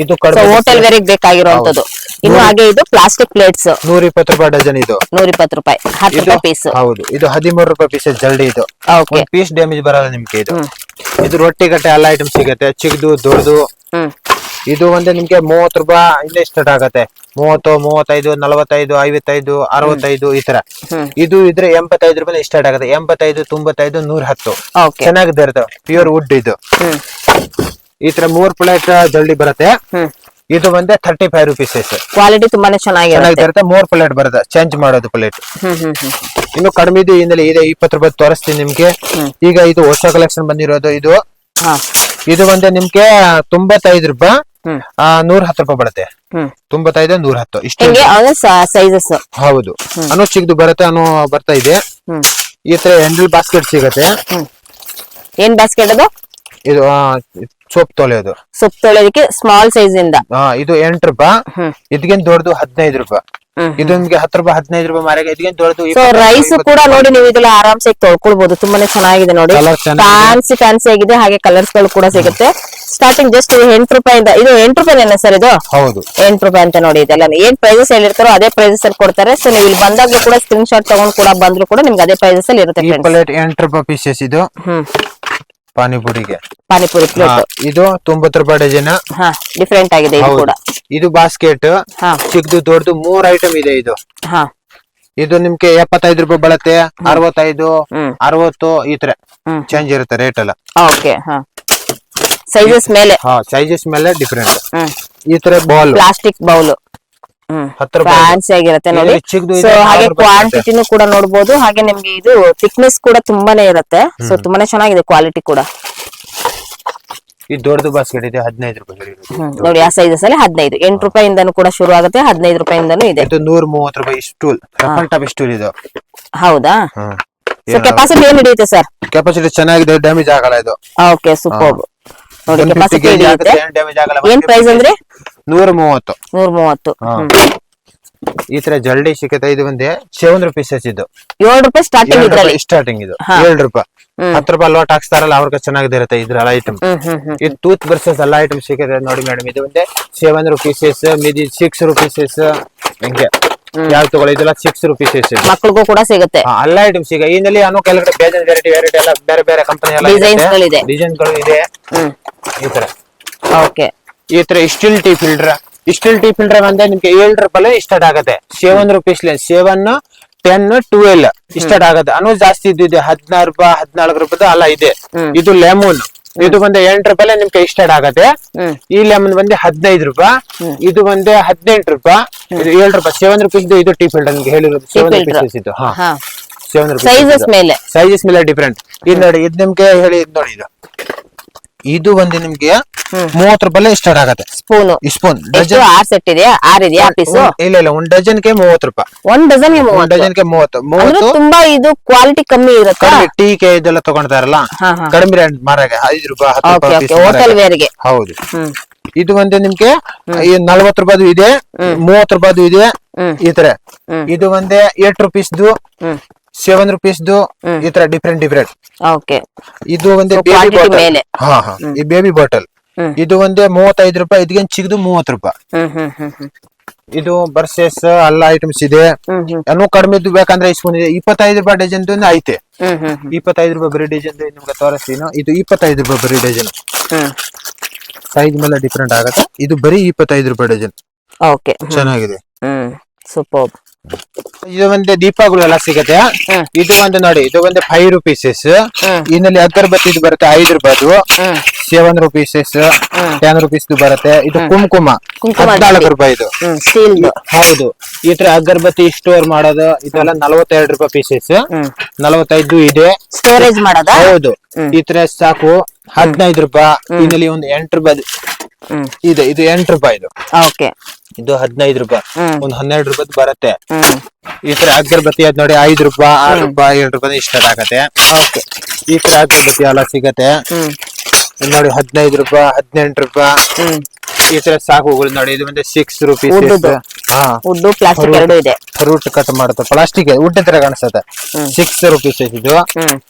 ಇದು ಸೊ ಕಡಿಮೆ ಹೋಟೆಲ್ ವೇರಿಗೆ ಬೇಕಾಗಿರುವಂತದ್ದು. ಇನ್ನು ಹಾಗೆ ಇದು ಪ್ಲಾಸ್ಟಿಕ್ ಪ್ಲೇಟ್ಸ್ 120 ರೂಪಾಯಿ ಡಜನ್. ಇದು 120 ರೂಪಾಯಿ, 10 ರೂಪಾಯಿ ಪೀಸ್. ಹೌದು, ಇದು 13 ರೂಪಾಯಿ ಪೀಸ್ ಜಲ್ಡಿ. ಇದು ಓಕೆ. ಒಂದ್ ಪೀಸ್ ಡ್ಯಾಮೇಜ್ ಬರಲ್ಲ ನಿಮ್ಗೆ. ಇದು ರೊಟ್ಟಿ ಗಟ್ಟೆ ಎಲ್ಲ ಐಟಮ್ ಸಿಗುತ್ತೆ, ಚಿಕ್ಕದು ದೊಡ್ಡದು. ಇದು ಒಂದೇ ನಿಮ್ಗೆ 30 ರೂಪಾಯಿ ಇಂದ ಸ್ಟಾರ್ಟ್ ಆಗತ್ತೆ. 30, 35, 45, 55, 65 ಈ ತರ. ಇದು ಇದ್ರೆ 85 ರೂಪಾಯಿ ಸ್ಟಾರ್ಟ್ ಆಗುತ್ತೆ. 85, 95, 110 ಚೆನ್ನಾಗಿದೆ ಇರುತ್ತೆ. ಪ್ಯೂರ್ ವುಡ್ ಇದು. ಈ ತರ 3 ಪ್ಲೇಟ್ ಜಲ್ಡಿ ಬರುತ್ತೆ. ಇದು ಒಂದೇ 35 ರುಪೀಸ್. ಕ್ವಾಲಿಟಿ ತುಂಬಾನೇ ಚೆನ್ನಾಗಿರುತ್ತೆ. 3 ಪ್ಲೇಟ್ ಬರುತ್ತೆ, ಚೇಂಜ್ ಮಾಡೋದು ಪ್ಲೇಟ್. ಇನ್ನು ಕಡಿಮೆ ಇದೆ, ಇದೆ 20 ರೂಪಾಯಿ ತೋರಿಸ್ತೀನಿ ನಿಮ್ಗೆ. ಈಗ ಇದು ಹೊಸ ಕಲೆಕ್ಷನ್ ಬಂದಿರೋದು. ಇದು ಒಂದೇ ನಿಮ್ಗೆ 95 ರೂಪಾಯಿ, 110 ರೂಪಾಯಿ ಬರುತ್ತೆ. 95, 110 ಇಷ್ಟು ಸೈಜಸ್. ಹೌದು, ಅನು ಚಿಕ್ಕದು ಬರುತ್ತೆ, ಅನು ಬರ್ತಾ ಇದೆ. ಈ ತರ ಹ್ಯಾಂಡಲ್ ಬಾಸ್ಕೆಟ್ ಸಿಗತ್ತೆ. ಏನ್ ಬಾಸ್ಕೆಟ್ ಅದು? ಇದು ಸೋಪ್ ತೊಳೆಯೋದು. ಸೊಪ್ಪು ತೊಳೆಯೋದಕ್ಕೆ ಸ್ಮಾಲ್ ಸೈಜ್ ಇಂದ. ಇದು 8 ರೂಪಾಯಿ. ಇದಕ್ಕೇನ್ ದೊಡ್ಡದು 15 ರೂಪಾಯಿ. ಇದು ನಿಮ್ಗೆ 10 ರೂಪಾಯಿ 15 ರೂಪಾಯಿ ಮಾರಾಗ. ಇದಕ್ಕೇನ್ ದೊಡ್ಡದು. ಸೊ ರೈಸ್ ಕೂಡ ನೋಡಿ ನೀವು ಇದೆಲ್ಲ ಆರಾಮ್ಸೆ ತೊಳ್ಕೊಳ್ಬಹುದು. ತುಂಬಾನೇ ಚೆನ್ನಾಗಿದೆ ನೋಡಿ, ಫ್ಯಾನ್ಸಿ ಆಗಿದೆ. ಹಾಗೆ ಕಲರ್ಸ್ ಗಳು ಕೂಡ ಸಿಗುತ್ತೆ. ಸ್ಟಾರ್ಟಿಂಗ್ ಜಸ್ಟ್ 8 ರೂಪಾಯಿಂದ. ಇದು 8 ರೂಪಾಯಿನೇನಾ ಸರ್ ಇದು? ಹೌದು, 8 ರೂಪಾಯಿ ಅಂತ ನೋಡಿ. ಇದೆಲ್ಲ ಏನ್ ಪ್ರೈಸಸ್ ಹೇಳಿರ್ತಾರೋ ಅದೇ ಪ್ರೈಸಸ್ ಅಲ್ಲಿ ಕೊಡ್ತಾರೆ. ಸೊ ನೀವು ಇಲ್ಲಿ ಬಂದಾಗ್ಲೂ ಕೂಡ ಸ್ಕ್ರೀನ್ ಶಾಟ್ ತಗೊಂಡ್ ಕೂಡ ಬಂದ್ರು ಕೂಡ ನಿಮ್ಗೆ ಅದೇ ಪ್ರೈಸಸ್ ಅಲ್ಲಿ ಇರುತ್ತೆ. ಪ್ಲೇಟ್ 8 ರೂಪಾಯಿ ಪೀಸಸ್. ಇದು ಪಾನಿಪುರಿಗೆ ಪಾನಿಪುರಿ ಪ್ಲೇಟ್. ಇದು 90 ರೂಪಾಯಿ ಡಜನ್. ಡಿಫರೆಂಟ್ ಆಗಿದೆ ಇದು ಕೂಡ. ಇದು ಬಾಸ್ಕೆಟ್ ಚಿಕ್ಕದು ದೊಡ್ಡದು 3 ಐಟಮ್ ಇದೆ. ಇದು ನಿಮ್ಗೆ 75 ರೂಪಾಯಿ ಬರುತ್ತೆ. 65, 60 ಈ ತರ ಚೇಂಜ್ ಇರುತ್ತೆ ರೇಟ್ ಎಲ್ಲ. ಓಕೆ. ಸೈಜಸ್ ಮೇಲೆ. ಸೈಜಸ್ ಮೇಲೆ ಡಿಫರೆಂಟ್. ಈ ತರ ಬೌಲ್, ಪ್ಲಾಸ್ಟಿಕ್ ಬೌಲ್ 10 ರೂಪಾಯಿ ಫ್ಯಾನ್ಸಿ ಆಗಿರುತ್ತೆ ನೋಡಿ. ಸೊ ಹಾಗೆ ಕ್ವಾಂಟಿಟಿನೂ ಕೂಡ ನೋಡಬಹುದು. ಹಾಗೆ ನಿಮ್ಗೆ ಇದು ಥಿಕ್ನೆಸ್ ಕೂಡ ತುಂಬಾನೇ ಇರುತ್ತೆ. ಸೊ ತುಂಬಾನೇ ಚೆನ್ನಾಗಿದೆ ಕ್ವಾಲಿಟಿ ಕೂಡ. ಈ ದೊಡ್ಡದು ಬಾಸ್ಕೆಟ್ ಇದೆ 15 ರೂಪಾಯಿ. ನೋಡಿ ಆ ಸೈಜಸ್ ಅಲ್ಲಿ 15. 8 ರೂಪಾಯಿಂದನೂ ಕೂಡ ಶುರು ಆಗುತ್ತೆ, 15 ರೂಪಾಯಿಂದನೂ ಇದೆ. ಇದು 130 ರೂಪಾಯಿ ಸ್ಟೂಲ್, ರಫಲ್ ಟಾಪ್ ಸ್ಟೂಲ್ ಇದು. ಹೌದಾ? ಸೊ ಕೆಪಾಸಿಟಿ ಏನ್ ಹಿಡಿಯುತ್ತೆ ಸರ್? ಕೆಪಾಸಿಟಿ ಚೆನ್ನಾಗಿದೆ, ಡ್ಯಾಮೇಜ್ ಆಗಲ್ಲ ಇದು. Okay, super. ನೋಡಿ ಕೆಪಾಸಿಟಿ ಹಿಡಿಯುತ್ತೆ. ಡ್ಯಾಮೇಜ್ ಆಗಲ್ಲ. ಏನ್ ಪ್ರೈಸ್ ಅಂದ್ರೆ? 130. 130. ಈ ತರ ಜಲ್ಡಿ ಸಿಕ್ಕತ್ತೆ. ಇದು ಒಂದೇ 7 ರೂಪಾಯಿ ಪೀಸಸ್. ಇದು 7 ರೂಪಾಯಿ ಸ್ಟಾರ್ಟಿಂಗ್ ಇದ್ರಲ್ಲಿ. ಸ್ಟಾರ್ಟಿಂಗ್ ಇದು 7 ರೂಪಾಯಿ. 10 ರೂಪಾಯಿ ಲೋಟ್ ಹಾಕ್ಸ್ತಾರಲ್ಲ ಅವ್ರಿಗೆ ಚೆನ್ನಾಗಿರುತ್ತೆ ಇದ್ರಲ್ಲ ಐಟಮ್. ಇದು ಟೂತ್ ಬ್ರಷಸ್ ಎಲ್ಲ ಐಟಮ್ ಸಿಗುತ್ತೆ ನೋಡಿ ಮೇಡಮ್. ಇದು ಒಂದೇ 7 ರೂಪೀಸಸ್, ಮಿದಿ 6 ರೂಪೀಸಸ್. ಹಿಂಗೆ ಯಾವ ತಗೊಳ್ಳಿ, ಇದೆಲ್ಲ 6 ರೂಪೀಸಸ್. ಮಕ್ಕಳಿಗೂ ಕೂಡ ಸಿಗುತ್ತೆ. ಎಲ್ಲ ಐಟಮ್ ಸಿಗ. ಇದರಲ್ಲಿ ಅನ್ನೋ ಕೆಳಗಡೆ ಬೇಜನ್ ವೆರೈಟಿ ಎಲ್ಲ ಬೇರೆ ಬೇರೆ ಕಂಪನಿ ಎಲ್ಲ ಡಿಸೈನ್ ಗಳು ಇದೆ. ಈ ತರ. ಓಕೆ. ಈ ತರ steel tea filter. Steel tea filter ಬಂದ್ರೆ ನಿಮ್ಗೆ 7 ರೂಪಾಯಿ ಸ್ಟಾರ್ಟ್ ಆಗುತ್ತೆ. 7 ರೂಪೀಸ್ 7, 10, 12 ಸ್ಟಾರ್ಟ್ ಆಗುತ್ತೆ. ಅನ್ನೋ ಜಾಸ್ತಿ ಇದೆ 16 ರೂಪಾಯಿ 14 ರೂಪಾಯಿ ಎಲ್ಲ ಇದೆ. ಇದು ಲೆಮನ್. ಇದು ಬಂದು 8 ರೂಪಾಯಿ ನಿಮ್ಗೆ ಸ್ಟಾರ್ಟ್ ಆಗತ್ತೆ. ಈ ಲೆಮನ್ ಬಂದು 15 ರೂಪಾಯಿ. ಇದು ಬಂದು 18 ರೂಪಾಯಿ. ಇದು 7 ರೂಪಾಯಿ. 7 ರೂಪೀಸ್ ಇದು ಟೀ ಫಿಲ್ಟರ್ ನಿಮ್ಗೆ ಹೇಳಿರೋದು 7 ರೂಪೀಸ್ ಇದು. 7 ರೂಪಾಯಿ. ಸೈಜಸ್ ಮೇಲೆ ಡಿಫ್ರೆಂಟ್. ಇದು ನೋಡಿ, ಇದು ನಿಮ್ಗೆ ಹೇಳಿ ನೋಡಿ. ಇದು ಬಂದು ನಿಮ್ಗೆ 30 ರೂಪಾಯಿ ಸ್ಟಾರ್ಟ್ ಆಗತ್ತೆ. ಸ್ಪೂನ್ 6 ಸೆಟ್ ಇದೆ, 6 ಇದೆಯಾ ಪೀಸ್? ಇಲ್ಲ, 1 ಡಜನ್ಗೆ 30 ರೂಪಾಯಿ. 1 ಡಜನ್ಗೆ 30. ತುಂಬಾ ಇದು ಕ್ವಾಲಿಟಿ ಕಮ್ಮಿ ಇರುತ್ತೆ. ಟೀಗೆ ಇದೆಲ್ಲ ತಗೊಂಡ್ತಾರಲ್ಲ ಕಡಿಮೆ ರೇಟ್ ಮಾರಾಗೆ 5 ರೂಪಾಯಿ 10 ರೂಪಾಯಿ ಹೋಟೆಲ್ ವೇರ್ಗೆ. ಹೌದು. ಇದು ಒಂದು ನಿಮ್ಗೆ 40 ರೂಪಾಯಿ ಇದೆ, 30 ರೂಪಾಯಿ ಇದೆ. ಈ ತರ ಇದು ಒಂದೇ 8 ರೂಪೀಸ್ದು, 7 ರೂಪೀಸ್ದು. ಈ ತರ ಡಿಫ್ರೆಂಟ್. ಓಕೆ. ಇದು ಒಂದೇ ಬೇಬಿ ಬಾಟಲ್. ಈ ಬೇಬಿ ಬಾಟಲ್ ಇದು ಒಂದೇ 35 ರೂಪಾಯಿ. ಇದಕ್ಕೆ ಚಿಕ್ಕದು 30 ರೂಪಾಯಿ. ಇದು ಬರ್ಸೆಸ್ ಎಲ್ಲ ಐಟಮ್ಸ್ ಇದೆ. ಏನೋ ಕಡಿಮೆ ಬೇಕಂದ್ರೆ ಸ್ಪೂನ್ ಇದೆ. 25 ರೂಪಾಯಿ ಡಜನ್ ಐತೆ. 25 ರೂಪಾಯಿ ಬರೀ ಡಜನ್ ನಿಮ್ಗೆ ತೋರಿಸ್ತೀನಿ. ಇದು 25 ರೂಪಾಯಿ ಬರೀ ಡಜನ್. ಸೈಜ್ ಮೇಲೆ ಡಿಫ್ರೆಂಟ್ ಆಗುತ್ತೆ. ಇದು ಬರೀ 25 ರೂಪಾಯಿ ಡಜನ್. ಓಕೆ, ಚೆನ್ನಾಗಿದೆ. ಸೂಪರ್. ಇದು ಒಂದು ದೀಪಗಳು ಎಲ್ಲ ಸಿಗತ್ತೆ. ಇದು ಒಂದು ನೋಡಿ, ಇದು ಒಂದು 5 ರೂಪೀಸಸ್. ಇನ್ನಲ್ಲಿ ಅಗರಬತ್ತಿ ಬರುತ್ತೆ 5 ರೂಪಾಯಿದು. 7 ರೂಪೀಸಸ್, 10 ರೂಪೀಸ್ ಬರುತ್ತೆ. ಇದು ಕುಂಕುಮ 14 ರೂಪಾಯಿ. ಇದು ಹೌದು. ಈ ತರ ಅಗರಬತ್ತಿ ಸ್ಟೋರ್ ಮಾಡೋದು ಇದೆಲ್ಲ 42 ರೂಪಾಯಿ ಪೀಸಸ್. 45 ಇದೆ ಸ್ಟೋರೇಜ್ ಮಾಡೋದು. ಹೌದು. ಈ ತರ ಸಾಕು 15 ರೂಪಾಯಿ. ಇನ್ನಲ್ಲಿ ಒಂದು 8 ರೂಪಾಯಿ ಇದೆ. ಇದು 8 ರೂಪಾಯಿ. ಓಕೆ. ಇದು 15 ರೂಪಾಯಿ. ಒಂದು 12 ರೂಪಾಯಿ ಬರುತ್ತೆ. ಈ ತರ ಅಗರಬತ್ತಿ ಅದ್ ನೋಡಿ 5 ರೂಪಾಯಿ, 6 ರೂಪಾಯಿ, 7 ರೂಪಾಯಿ ಸ್ಟಾರ್ಟ್ ಆಗತ್ತೆ. ಈ ತರ ಅಗರಬತ್ತಿ ಎಲ್ಲ ಸಿಗತ್ತೆ ನೋಡಿ. 15 ರೂಪಾಯಿ, 18 ರೂಪಾಯಿ. ಈ ತರ ಸಾಕುಗಳು ನೋಡಿ. ಇದು ಒಂದು 6 ರೂಪೀಸ್. ವುಡ್ ಪ್ಲಾಸ್ಟಿಕ್ ಎರಡು ಇದೆ. ಫ್ರೂಟ್ ಕಟ್ ಮಾಡುತ್ತೆ ಪ್ಲಾಸ್ಟಿಕ್ ವುಡ್ ತರ ಕಾಣಿಸುತ್ತೆ. 6 ರೂಪೀಸ್ ಇದು.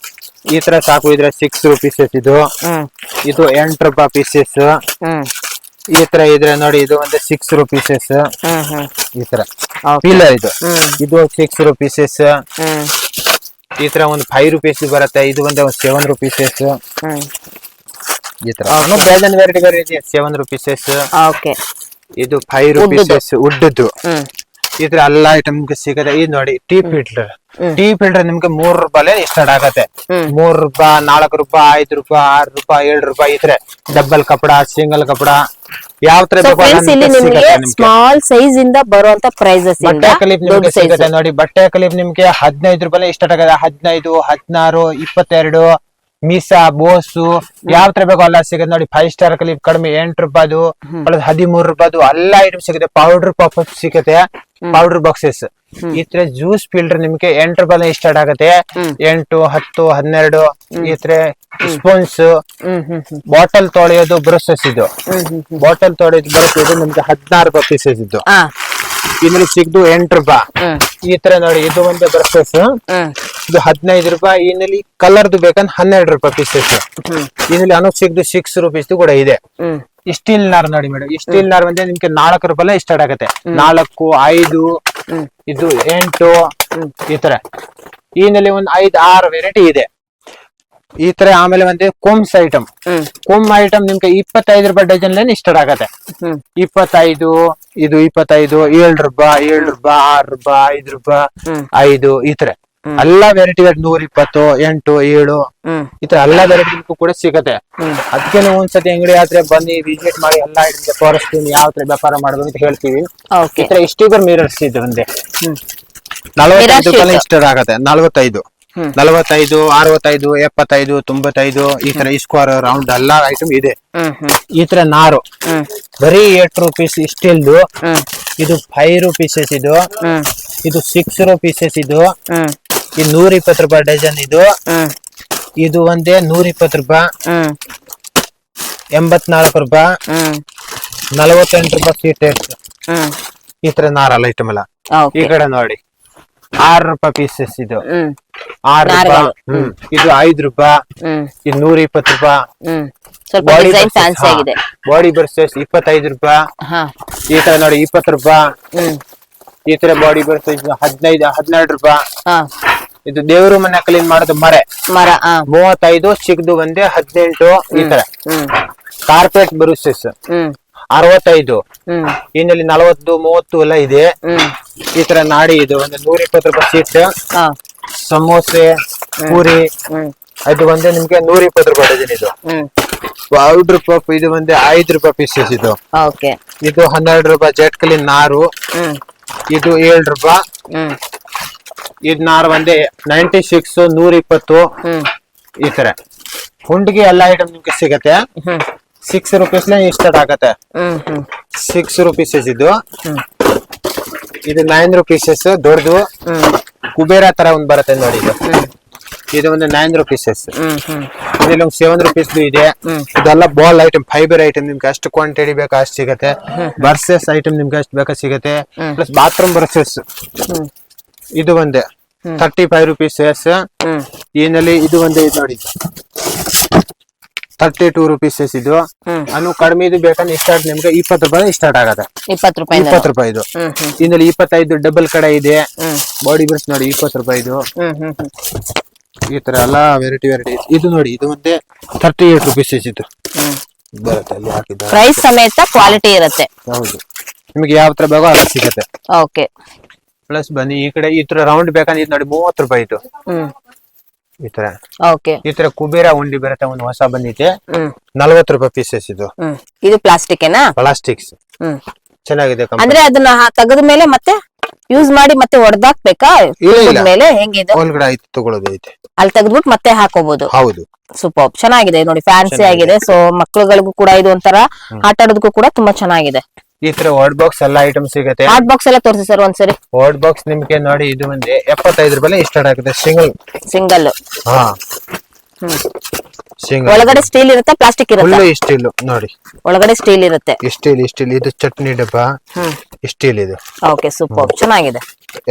ಈ ತರ ಸಾಕು ಇದ್ರೆ 6 ರೂಪೀಸ್ ಇದು. ಇದು 8 ರೂಪಾಯಿ ಪೀಸಸ್. ಈ ತರ ಇದ್ರೆ ನೋಡಿ, ಇದು ಒಂದು 6 ರುಪೀಸಸ್. ಈ ತರ ಪೀಲರ್ ಇದು 6 ರುಪೀಸಸ್. ಈ ತರ ಒಂದು 5 ರುಪೀಸ್ ಬರುತ್ತೆ. ಇದು ಒಂದು 7 ರುಪೀಸಸ್. ಈ ತರ ಬೇಜನ್ ವೆರೈಟಿ ಇದೆ. 7 ರುಪೀಸಸ್. ಇದು 5 ರುಪೀಸಸ್ ಉಡ್ಡದ್ದು. ಈ ತರ ಎಲ್ಲ ಐಟಮ್ ನಿಮ್ಗೆ ಸಿಗತ್ತೆ. ಇದು ನೋಡಿ ಟೀ ಫಿಲ್ಟರ್. ಟೀ ಫಿಲ್ಟರ್ ನಿಮ್ಗೆ 3 ರೂಪಾಯಿ ಸ್ಟಾರ್ಟ್ ಆಗತ್ತೆ. 3 ರೂಪಾಯಿ, 4 ರೂಪಾಯಿ, 5 ರೂಪಾಯಿ, 6 ರೂಪಾಯಿ, 7 ರೂಪಾಯಿ. ಈ ತರ ಡಬಲ್ ಕಪಡ, ಸಿಂಗಲ್ ಕಪಡ, ಯಾವ ತರ ಸ್ಮಾಲ್ ಸೈಜ್ ಇಂದ ಬರುವಂತ ಪ್ರೈಸಸ್. ಬಟ್ಟೆ ಕಲಿಪ್ ನಿಮ್ಗೆ ಸಿಗುತ್ತೆ ನೋಡಿ. ಬಟ್ಟೆ ಕಲಿಪ್ ನಿಮ್ಗೆ 15 ರೂಪಾಯಿ ಸ್ಟಾರ್ಟ್ ಆಗತ್ತೆ. 15, 16, 22, ಮೀಸಾ, ಬೋಸು, ಯಾವ ತರ ಬೇಕೋ ಎಲ್ಲ ಸಿಗುತ್ತೆ ನೋಡಿ. 5 ಸ್ಟಾರ್ ಕಲಿಪ್ ಕಡಿಮೆ 8 ರೂಪಾಯಿದು, 13 ರೂಪಾಯಿದು ಎಲ್ಲ ಐಟಮ್ ಸಿಗುತ್ತೆ. ಪೌಡರ್ ಪಾಪ್ ಸಿಗುತ್ತೆ, ಪೌಡರ್ ಬಾಕ್ಸಸ್. ಈ ತರ ಜ್ಯೂಸ್ ಫಿಲ್ಟರ್ ನಿಮ್ಗೆ 8 ರೂಪಾಯಿ ಸ್ಟಾರ್ಟ್ ಆಗುತ್ತೆ. 8, 10, 12. ಈ ತರ ಸ್ಪೂನ್ಸ್, ಬಾಟಲ್ ತೊಳೆಯೋದು ಬ್ರಷಸ್. ಇದು ಬಾಟಲ್ ತೊಳೆಯೋದು ಬ್ರಷ್ ಇದು ನಿಮ್ಗೆ 16 ರೂಪಾಯಿ ಪೀಸಸ್. ಇದು ಇದ್ರಲ್ಲಿ ಸಿಗ್ದು 8 ರೂಪಾಯಿ. ಈ ತರ ನೋಡಿ, ಇದು ಒಂದು ಬ್ರಷಸ್. ಇದು 15 ರೂಪಾಯಿ. ಇನ್ನಲ್ಲಿ ಕಲರ್ದು ಬೇಕಂದ್ರೆ 12 ರೂಪಾಯಿ ಪೀಸಸ್. ಇದರಲ್ಲಿ ಅನು ಸಿಗ್ದು 6 ರುಪೀಸ್ ಕೂಡ ಇದೆ. ಸ್ಟೀಲ್ ನಾರ್ ನೋಡಿ ಮೇಡಮ್. ಸ್ಟೀಲ್ ನಾರ್ ಬಂದ್ರೆ ನಿಮ್ಗೆ 4 ರೂಪಾಯಿ ಸ್ಟಾರ್ಟ್ ಆಗುತ್ತೆ. 4, 5, ಇದು 8. ಈ ತರ ಈನಲ್ಲಿ ಒಂದು 5, 6 ವೆರೈಟಿ ಇದೆ. ಈ ತರ ಆಮೇಲೆ ಒಂದು ಕೋಮ್ಸ್ ಐಟಮ್. ಕೋಮ್ ಐಟಮ್ ನಿಮ್ಗೆ 25 ರೂಪಾಯಿ ಡಜನ್ ಲೇನ್ ಸ್ಟಾರ್ಟ್ ಆಗತ್ತೆ. 25, ಇದು 25, 7 ರೂಪಾಯಿ, 7 ರೂಪಾಯಿ, 6 ರೂಪಾಯಿ, 5 ರೂಪಾಯಿ, 5. ಈ ತರ ಎಲ್ಲಾ ವೆರೈಟಿ 120, 8, 7. ಈ ತರ ಎಲ್ಲಾ ವೆರೈಟಿ ಕೂಡ ಸಿಗತ್ತೆ. ಅದಕ್ಕೆ ನೀವು ಒಂದ್ಸತಿ ಅಂಗಡಿ ಆದ್ರೆ ಬನ್ನಿ, ವಿಸಿಟ್ ಮಾಡಿ, ಎಲ್ಲಾ ಐಟಮ್ ತೋರಿಸ್ತೀನಿ, ಯಾವ ತರ ವ್ಯಾಪಾರ ಮಾಡ್ಬೋದು ಅಂತ ಹೇಳ್ತೀವಿ. ಈ ತರ ಸ್ಟಿಕರ್ ಮಿರರ್ಸ್ ಇದೆ ಒಂದೇ 45 ರೂಪಾಯಿ ಸ್ಟಾರ್ಟ್ ಆಗತ್ತೆ. 45, 65, 75, 75,90. ಈ ತರ ಸ್ಕ್ವೇರ್, ರೌಂಡ್ ಎಲ್ಲಾ ಐಟಮ್ ಇದೆ. ಈ ತರ ನಾರು ಬರೀ 8 ರುಪೀಸ್ ಸ್ಟೀಲ್ದು. ಇದು 5 ರುಪೀಸಸ್. ಇದು 6 ರುಪೀಸಸ್. ಇದು 120 ರೂಪಾಯಿ ಡಜನ್. ಇದು ಒಂದೇ 120 ರೂಪಾಯಿ. 84 ರೂಪಾಯಿ. 48 ರೂಪಾಯಿ ಸೀಟ್. ಈ ತರ ನಾರಲ್ಲ ಐಟಮ್ ಎಲ್ಲ. ಈ ಕಡೆ ನೋಡಿ 6 ರೂಪಾಯಿ ಪೀಸಸ್. ಇದು 6 ರೂಪಾಯಿ. ಇದು 5 ರೂಪಾಯಿ. ಇದು 120 ರೂಪಾಯಿ. ಬಾಡಿ ಬರ್ಸಸ್ 25 ರೂಪಾಯಿ. ಈ ತರ ನೋಡಿ 20 ರೂಪಾಯಿ. ಈ ತರ ಬಾಡಿ ಬರ್ಸಸ್ 15, 12 ರೂಪಾಯಿ. ಇದು ದೇವರು ಮನೆ ಕ್ಲೀನ್ ಮಾಡೋದು ಮರ 35, ಚಿಕ್ಕದು ಒಂದೇ 18. ಈ ತರ ಕಾರ್ಪೆಟ್ ಬ್ರಷಸ್ 65. ಇನ್ನಲ್ಲಿ 40, 30 ಎಲ್ಲ ಇದೆ. ಈ ತರ ನಾಡಿ ಇದು ಒಂದು 120 ರೂಪಾಯಿ ಸೀಟ್. ಸಮೋಸೆ, ಪೂರಿ, ಅದು ಒಂದೇ ನಿಮ್ಗೆ 120 ರೂಪಾಯಿ ಡಜನ್. ಇದು ಪೌಡರ್ ಪಪ್ ಇದು ಒಂದೇ 5 ರೂಪಾಯಿ ಪೀಸಸ್. ಇದು 12 ರೂಪಾಯಿ ಜೆಟ್ ಕ್ಲೀನ್ ನಾರು. ಇದು 7 ರೂಪಾಯಿ. ಇದು ನಾರು ಒಂದೇ 96, 120. ಈ ತರ ಹುಂಡಿಗೆ ಎಲ್ಲ ಐಟಮ್ ನಿಮ್ಗೆ ಸಿಗತ್ತೆ. 6 ರುಪೀಸ್ ಸ್ಟಾರ್ಟ್ ಆಗತ್ತೆ. 6 ರುಪೀಸಸ್. ಇದು 9 ರುಪೀಸಸ್ ದೊಡ್ಡದು. ಕುಬೇರ ತರ ಒಂದ್ ಬರುತ್ತೆ ನೋಡಿ. ಇದು ಒಂದು 9 ರುಪೀಸಸ್. ಇದ್ರಲ್ಲಿ ಒಂದು 7 ರುಪೀಸ್ ಇದೆ. ಇದೆಲ್ಲ ಬಾಲ್ ಐಟಮ್, ಫೈಬರ್ ಐಟಮ್. ನಿಮ್ಗೆ ಅಷ್ಟು ಕ್ವಾಂಟಿಟಿ ಬೇಕಾ ಅಷ್ಟು ಸಿಗತ್ತೆ. ಬರ್ಸಸ್ ಐಟಮ್ ನಿಮ್ಗೆ ಅಷ್ಟು ಬೇಕಾ ಸಿಗತ್ತೆ. Plus bathroom brushes. ಇದು ಒಂದೇ 35 ರುಪೀಸಸ್. ಏನಲ್ಲಿ ಇದು ಒಂದೇ ನೋಡಿ 32 ರುಪೀಸಸ್. ಇದು ಅನು ಕಡಿಮೆ ಇದು ಬೇಕಂದ್ರೆ ಸ್ಟಾರ್ಟ್ ನಿಮ್ಗೆ 20 ರೂಪಾಯಿ ಸ್ಟಾರ್ಟ್ ಆಗತ್ತೆ. 20 ರೂಪಾಯಿ. ಇದರಲ್ಲಿ 25 ಡಬಲ್ ಕಡೆ ಇದೆ. ಬಾಡಿ ಬ್ರಷ್ ನೋಡಿ 20 ರೂಪಾಯಿ. ಈ ತರ ಎಲ್ಲಾ ವೆರೈಟಿ. ಇದು ನೋಡಿ, ಇದು ಒಂದೇ 38 ರುಪೀಸಸ್. ಇದು ಬರುತ್ತೆ ಅಲ್ಲಿ ಹಾಕಿದ್ದಾರೆ. ಪ್ರೈಸ್ ಸಮೇತ ಕ್ವಾಲಿಟಿ ಇರುತ್ತೆ. ಹೌದು, ನಿಮ್ಗೆ ಯಾವ ತರ ಬೇಕೋ ಅದು ಸಿಗತ್ತೆ. ಓಕೆ. ಪ್ಲಸ್ ಬನ್ನಿ ಈ ಕಡೆ. ಈ ತರ ರೌಂಡ್ ಬೇಕಂದ್ರೆ ಇದು ನೋಡಿ 30 ರೂಪಾಯಿ. ಈ ತರ. ಓಕೆ. ಈ ತರ ಕುಬೇರ ಉಂಡಿ ಬರುತ್ತೆ, ಒಂದು ಹೊಸ ಬಂದಿದೆ 40 ರೂಪಾಯಿ ಪೀಸಸ್. ಇದು ಪ್ಲಾಸ್ಟಿಕ್ ಏನಾ? ಪ್ಲಾಸ್ಟಿಕ್ಸ್. ಚೆನ್ನಾಗಿದೆ. ಅಂದ್ರೆ ಅದನ್ನ ತೆಗೆದ ಮೇಲೆ ಮತ್ತೆ ಯೂಸ್ ಮಾಡಿ ಮತ್ತೆ ಹೊಡೆದಾಕ್ಬೇಕಾ? ಮೇಲೆ ಹೆಂಗಿದೆ? ಒಳಗಡೆ ಐತೆ ತಗೊಳ್ಳೋದು ಐತೆ. ಅಲ್ಲಿ ತೆಗೆದ್ಬಿಟ್ಟು ಮತ್ತೆ ಹಾಕೋಬಹುದು. ಹೌದು. ಸೂಪರ್ ಚೆನ್ನಾಗಿದೆ ನೋಡಿ, ಫ್ಯಾನ್ಸಿ ಆಗಿದೆ. ಸೊ ಮಕ್ಳುಗಳಿಗೂ ಕೂಡ ಇದು ಒಂಥರ ಆಟ ಆಡೋದಕ್ಕೂ ಕೂಡ ತುಂಬಾ ಚೆನ್ನಾಗಿದೆ. ಈ ತರ ವಾರ್ಡ್ ಬಾಕ್ಸ್ ಎಲ್ಲ ಐಟಮ್ ಸಿಗುತ್ತೆ. ಹಾಟ್ ಬಾಕ್ಸ್ ಎಲ್ಲ ತೋರಿಸಿ ಸರ್ ಒಂದ್ಸರಿ. ವಾರ್ಡ್ ಬಾಕ್ಸ್ ನಿಮ್ಗೆ ನೋಡಿ ಇದು ಒಂದೇ 75 ರೂಪಾಯಿ ಸ್ಟಾರ್ಟ್ ಆಗುತ್ತೆ. ಸಿಂಗಲ್. ಒಳಗಡೆ ಸ್ಟೀಲ್ ಇರುತ್ತೆ, ಪ್ಲಾಸ್ಟಿಕ್ ಇರುತ್ತೆ? ಸ್ಟೀಲ್ ನೋಡಿ, ಒಳಗಡೆ ಸ್ಟೀಲ್ ಇರುತ್ತೆ. ಸ್ಟೀಲ್. ಇದು ಚಟ್ನಿ ಡಬ್ಬ ಸ್ಟೀಲ್. ಇದು ಓಕೆ, ಸೂಪರ್ ಚೆನ್ನಾಗಿದೆ.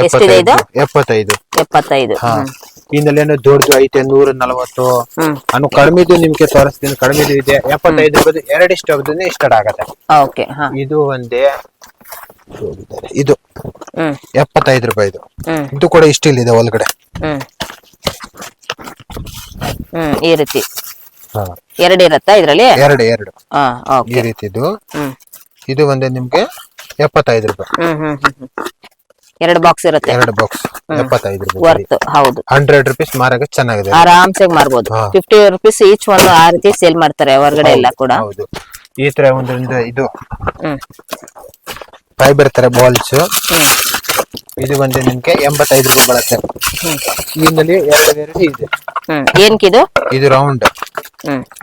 ಎಷ್ಟಿದೆ ಇದು? 75. 75. ಹಾ ಇನ್ನಲ್ಲೇನು ದೊಡ್ಡದು ಐತೆ 140. ನಾನು ಕಡಿಮೆದು ನಿಮ್ಗೆ ತೋರಿಸ್ತೀನಿ. ಕಡಿಮೆದು ಇದೆ 75 ರೂಪಾಯಿ. ಎರಡು ಸ್ಟಾರ್ಟ್ ಆಗತ್ತೆ. ಓಕೆ. ಹಾ ಇದು ಒಂದೇ ಇದು 75 ರೂಪಾಯಿ. ಇದು ಕೂಡ ಸ್ಟೀಲ್ ಇದೆ ಒಳಗಡೆ. ಈ ರೀತಿ ಎರಡು ಇರತ್ತಾ ಇದ್ರಲ್ಲಿ? ಎರಡು ಓಕೆ. ಈ ರೀತಿದು. ಇದು ಒಂದೇ ನಿಮ್ಗೆ 75 ರೂಪಾಯಿ. ಎರಡು ಬಾಕ್ಸ್ ಇರುತ್ತೆ. ಎರಡು ಬಾಕ್ಸ್ 75 ರೂಪಾಯಿ. ವರ್ತ್. ಹೌದು. 100 ರೂಪೀಸ್ ಮಾರಕ್ಕೆ ಚೆನ್ನಾಗಿದೆ. ಆರಾಮ್ಸೆ ಮಾರ್ಬೋದು. 50 ರೂಪೀಸ್ ಈಚ್ ಒಂದು ಆ ರೀತಿ ಸೇಲ್ ಮಾಡ್ತಾರೆ ಹೊರಗಡೆ ಎಲ್ಲ ಕೂಡ. ಹೌದು. ಈ ತರ ಒಂದೊಂದು ಇದು ಫೈಬರ್ ತರ ಬಾಲ್ಸ್. ಇದು ಬಂದು ನಿಮ್ಗೆ 85 ರೂಪಾಯಿ ಬರುತ್ತೆ. ಇದರಲ್ಲಿ ಎರಡು ಇದೆ. ಏನ್ಕಿದು? ಇದು ರೌಂಡ್.